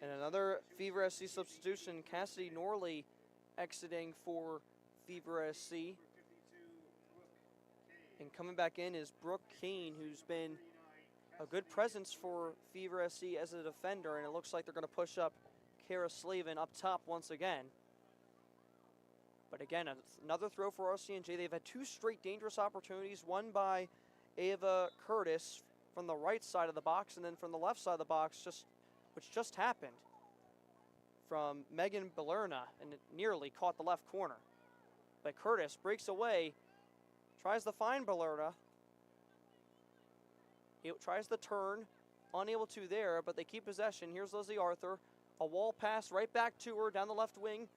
And another Fever SC substitution, Cassidy Norley exiting for Fever SC. And coming back in is Brooke Kane, who's been a good presence for Fever SC as a defender, and it looks like they're going to push up Kara Slavin up top once again. But again, another throw for RCNJ. They've had two straight dangerous opportunities, one by Ava Curtis from the right side of the box, and then from the left side of the box, which just happened, from Megan Balerna, and it nearly caught the left corner. But Curtis breaks away, tries to find Balerna. He tries the turn, unable to there, but they keep possession. Here's Lizzie Arthur. A wall pass right back to her down the left wing.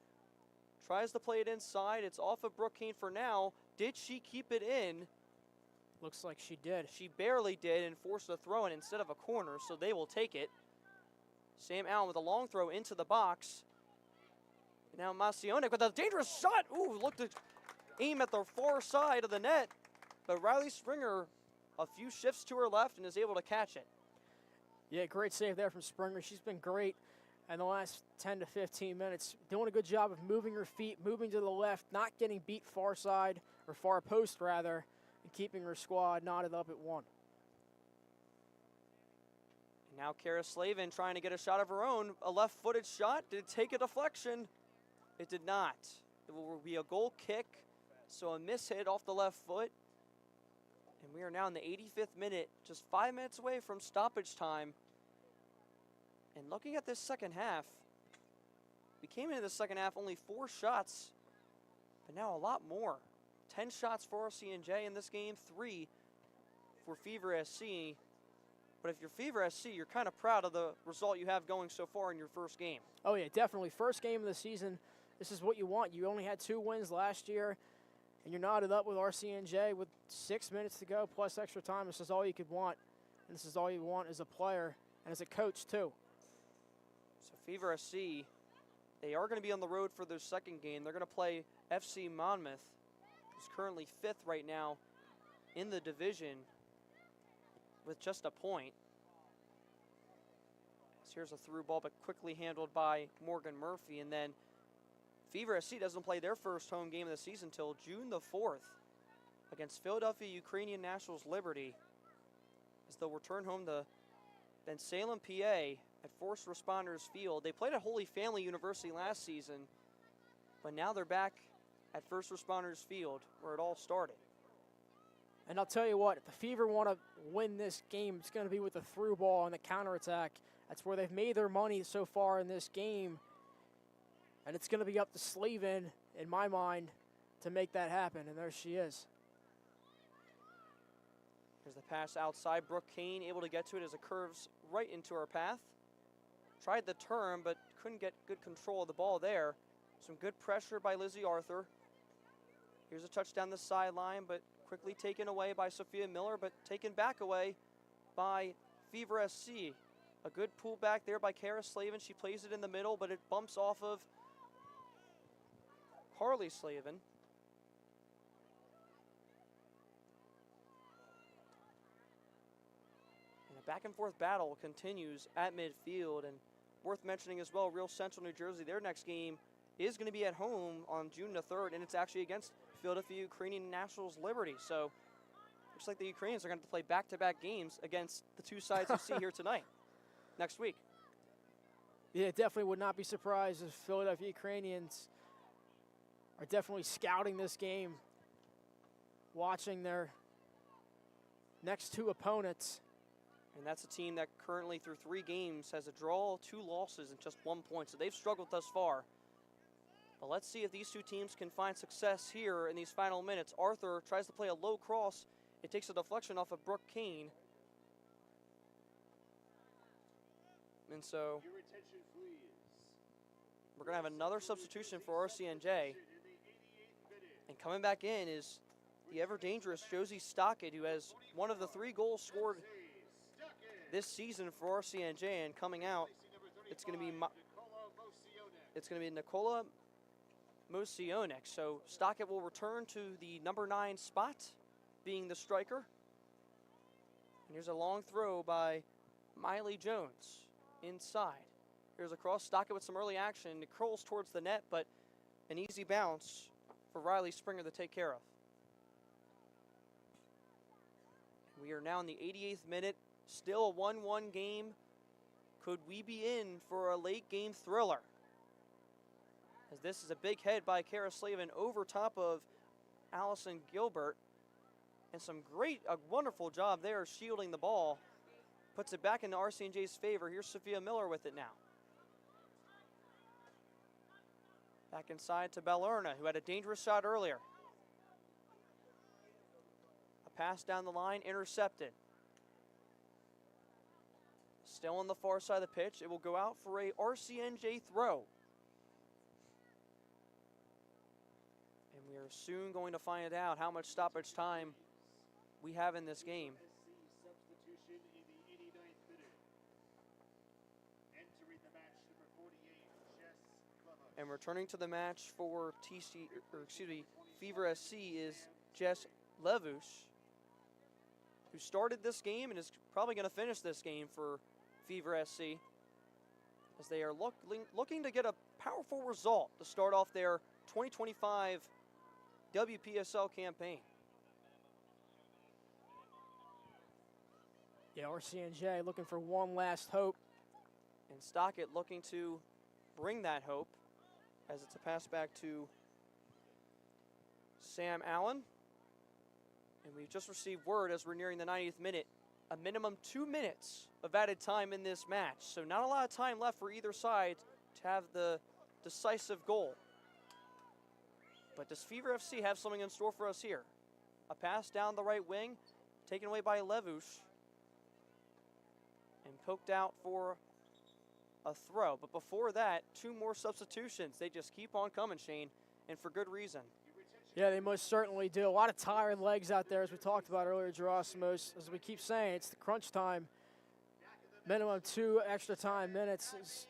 Tries to play it inside. It's off of Brooke Kane for now. Did she keep it in? Looks like she did. She barely did and forced a throw in instead of a corner, so they will take it. Sam Allen with a long throw into the box. Now Masionek with a dangerous shot. Ooh, looked to aim at the far side of the net, but Riley Springer a few shifts to her left and is able to catch it. Yeah, great save there from Springer. She's been great in the last 10 to 15 minutes, doing a good job of moving her feet, moving to the left, not getting beat far side, or far post rather, and keeping her squad knotted up at 1. And now Kara Slavin trying to get a shot of her own. A left-footed shot. Did it take a deflection? It did not. It will be a goal kick, so a miss hit off the left foot. And we are now in the 85th minute, just 5 minutes away from stoppage time. And looking at this second half, we came into the second half only 4 shots, but now a lot more. 10 shots for RCNJ in this game, 3 for Fever SC. But if you're Fever SC, you're kind of proud of the result you have going so far in your first game. Oh yeah, definitely. First game of the season, this is what you want. You only had 2 wins last year, and you're knotted up with RCNJ with 6 minutes to go plus extra time. This is all you could want, and this is all you want as a player and as a coach too. So Fever SC, they are going to be on the road for their second game. They're going to play FC Monmouth, who's currently 5th right now in the division with just a point. So here's a through ball, but quickly handled by Morgan Murphy. And then Fever SC doesn't play their first home game of the season until June the 4th against Philadelphia Ukrainian Nationals Liberty, as they'll return home to Ben Salem, PA at Force Responders Field. They played at Holy Family University last season, but now they're back at First Responders Field where it all started. And I'll tell you what, if the Fever want to win this game, it's going to be with the through ball and the counterattack. That's where they've made their money so far in this game. And it's going to be up to Slavin, in my mind, to make that happen. And there she is. Here's the pass outside. Brooke Kane able to get to it as it curves right into her path. Tried the turn, but couldn't get good control of the ball there. Some good pressure by Lizzie Arthur. Here's a touch down the sideline, but quickly taken away by Sophia Miller, but taken back away by Fever SC. A good pullback there by Kara Slavin. She plays it in the middle, but it bumps off of Carly Slavin. And a back and forth battle continues at midfield. And worth mentioning as well, Real Central New Jersey, their next game is going to be at home on June the 3rd, and it's actually against Philadelphia Ukrainian Nationals Liberty. So looks like the Ukrainians are going to play back-to-back games against the 2 sides you see here tonight, next week. Yeah, definitely would not be surprised if Philadelphia Ukrainians are definitely scouting this game, watching their next 2 opponents. And that's a team that currently through 3 games has a draw, 2 losses, and just 1 point. So they've struggled thus far. But let's see if these 2 teams can find success here in these final minutes. Arthur tries to play a low cross. It takes a deflection off of Brooke Kane. And so Your attention, please. we're going to have another substitution for RCNJ. And coming back in is the ever-dangerous Josie Stockett, who has one of the 3 goals scored this season for RCNJ. And coming out, it's going to be Nicola Mosionek. So Stockett will return to the number 9 spot, being the striker. And here's a long throw by Miley Jones inside. Here's a cross. Stockett with some early action. It curls towards the net, but an easy bounce for Riley Springer to take care of. We are now in the 88th minute. Still a 1-1 game. Could we be in for a late game thriller? As this is a big head by Kara Slavin over top of Allison Gilbert. And a wonderful job there shielding the ball. Puts it back into RCNJ's favor. Here's Sophia Miller with it now. Back inside to Bellerna, who had a dangerous shot earlier. A pass down the line, intercepted. Still on the far side of the pitch. It will go out for a RCNJ throw. And we are soon going to find out how much stoppage time we have in this game. SC substitution in the 89th minute. Entering the match, number 48, Jess Clever. And returning to the match for Fever SC is Jess Levush, who started this game and is probably going to finish this game for Fever SC, as they are looking to get a powerful result to start off their 2025 WPSL campaign. Yeah, RCNJ looking for one last hope. And Stockett looking to bring that hope, as it's a pass back to Sam Allen. And we've just received word as we're nearing the 90th minute, a minimum 2 minutes of added time in this match. So not a lot of time left for either side to have the decisive goal. But does Fever FC have something in store for us here? A pass down the right wing, taken away by Levush, and poked out for a throw. But before that, 2 more substitutions. They just keep on coming, Shane, and for good reason. Yeah, they most certainly do. A lot of tired legs out there, as we talked about earlier, Gerasimos. As we keep saying, it's the crunch time. Minimum 2 extra time minutes as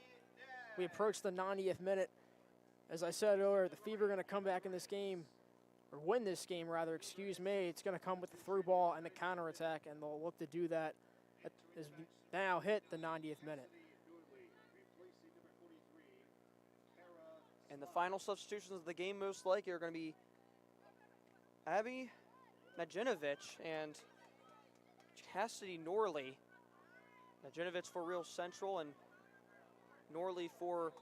we approach the 90th minute. As I said earlier, the Fever are going to come back in this game, or win this game, rather, excuse me. It's going to come with the through ball and the counterattack, and they'll look to do that as we now hit the 90th minute. And the final substitutions of the game most likely are going to be Abby Majinovic and Cassidy Norley. Majinovic for Real Central and Norley for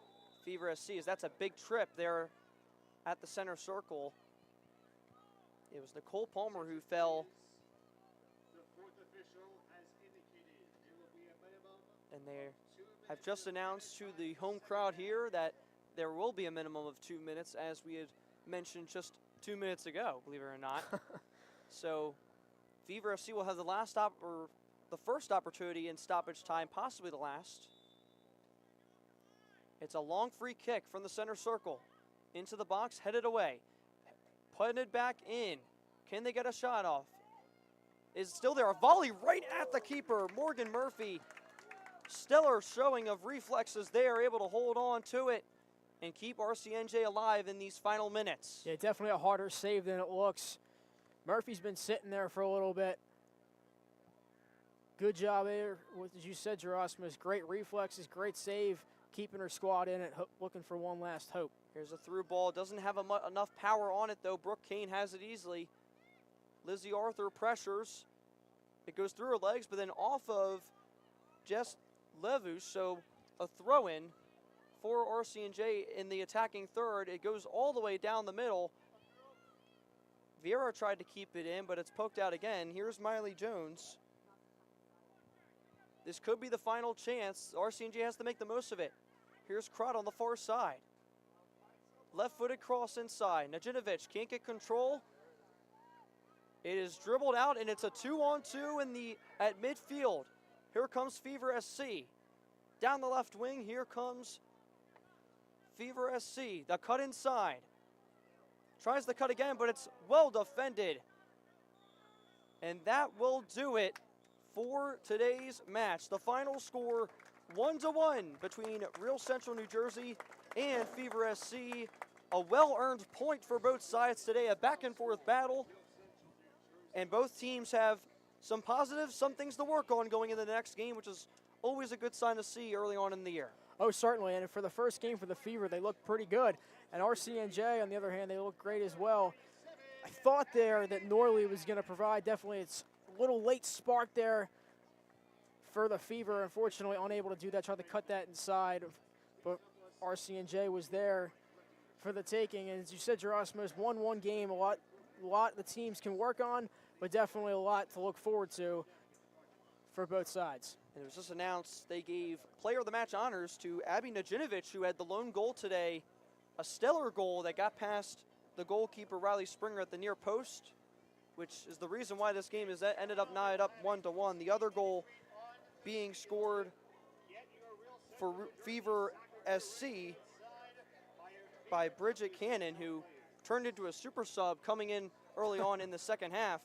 Fever SC, as that's a big trip there at the center circle. It was Nicole Palmer who fell. The 4th official has indicated there will be a minimum And they of 2 have minutes just of announced to time the for home the crowd second here that there will be a minimum of 2 minutes, as we had mentioned just 2 minutes ago, believe it or not. So Fever FC will have the first opportunity in stoppage time, possibly the last. It's a long free kick from the center circle into the box, headed away, punted back in. Can they get a shot off? Is still there, a volley right at the keeper, Morgan Murphy. Stellar showing of reflexes there, able to hold on to it and keep RCNJ alive in these final minutes. Yeah, definitely a harder save than it looks. Murphy's been sitting there for a little bit. Good job there, as you said, Gerasimos. Great reflexes, great save, keeping her squad in it, looking for one last hope. Here's a through ball. Doesn't have enough power on it, though. Brooke Kane has it easily. Lizzie Arthur pressures. It goes through her legs, but then off of Jess Levush, so a throw-in for RCNJ in the attacking third. It goes all the way down the middle. Vieira tried to keep it in, but it's poked out again. Here's Miley Jones. This could be the final chance. RCNJ has to make the most of it. Here's Crott on the far side. Left-footed cross inside. Najinovic can't get control. It is dribbled out, and it's a 2-on-2 at midfield. Here comes Fever SC. Down the left wing, here comes Fever SC. The cut inside. Tries to cut again, but it's well defended. And that will do it for today's match. The final score, 1-1 between Real Central New Jersey and Fever SC. A well-earned point for both sides today, a back-and-forth battle. And both teams have some positives, some things to work on going into the next game, which is always a good sign to see early on in the year. Oh, certainly, and for the first game for the Fever, they looked pretty good. And RCNJ, on the other hand, they looked great as well. I thought there that Norley was going to provide definitely its little late spark there for the Fever. Unfortunately, unable to do that, tried to cut that inside, but RCNJ was there for the taking. And as you said, Gerasimos, 1-1 game, a lot the teams can work on, but definitely a lot to look forward to for both sides. And it was just announced they gave player of the match honors to Abby Najinovic, who had the lone goal today, a stellar goal that got past the goalkeeper Riley Springer at the near post, which is the reason why this game is ended up knotted up 1-1. The other goal being scored for Fever SC by Bridget Cannon, who turned into a super sub coming in early on in the second half.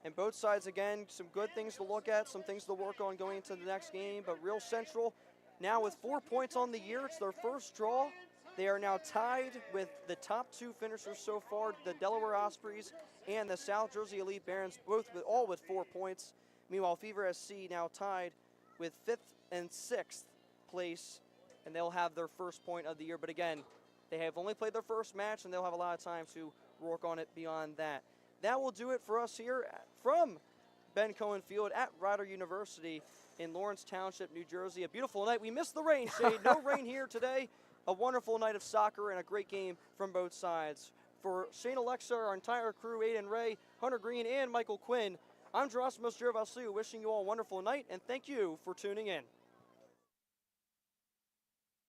And both sides, again, some good things to look at, some things to work on going into the next game. But Real Central now with 4 points on the year. It's their first draw. They are now tied with the top 2 finishers so far, the Delaware Ospreys and the South Jersey Elite Barons, all with 4 points. Meanwhile, Fever SC now tied with 5th and 6th place, and they'll have their first point of the year. But again, they have only played their first match, and they'll have a lot of time to work on it beyond that. That will do it for us here from Ben Cohen Field at Rider University in Lawrence Township, New Jersey. A beautiful night. We missed the rain, Shade. No rain here today. A wonderful night of soccer and a great game from both sides. For Shane Alexa, our entire crew, Aiden Ray, Hunter Green, and Michael Quinn, I'm Gerasimus Gervasiliou, wishing you all a wonderful night, and thank you for tuning in.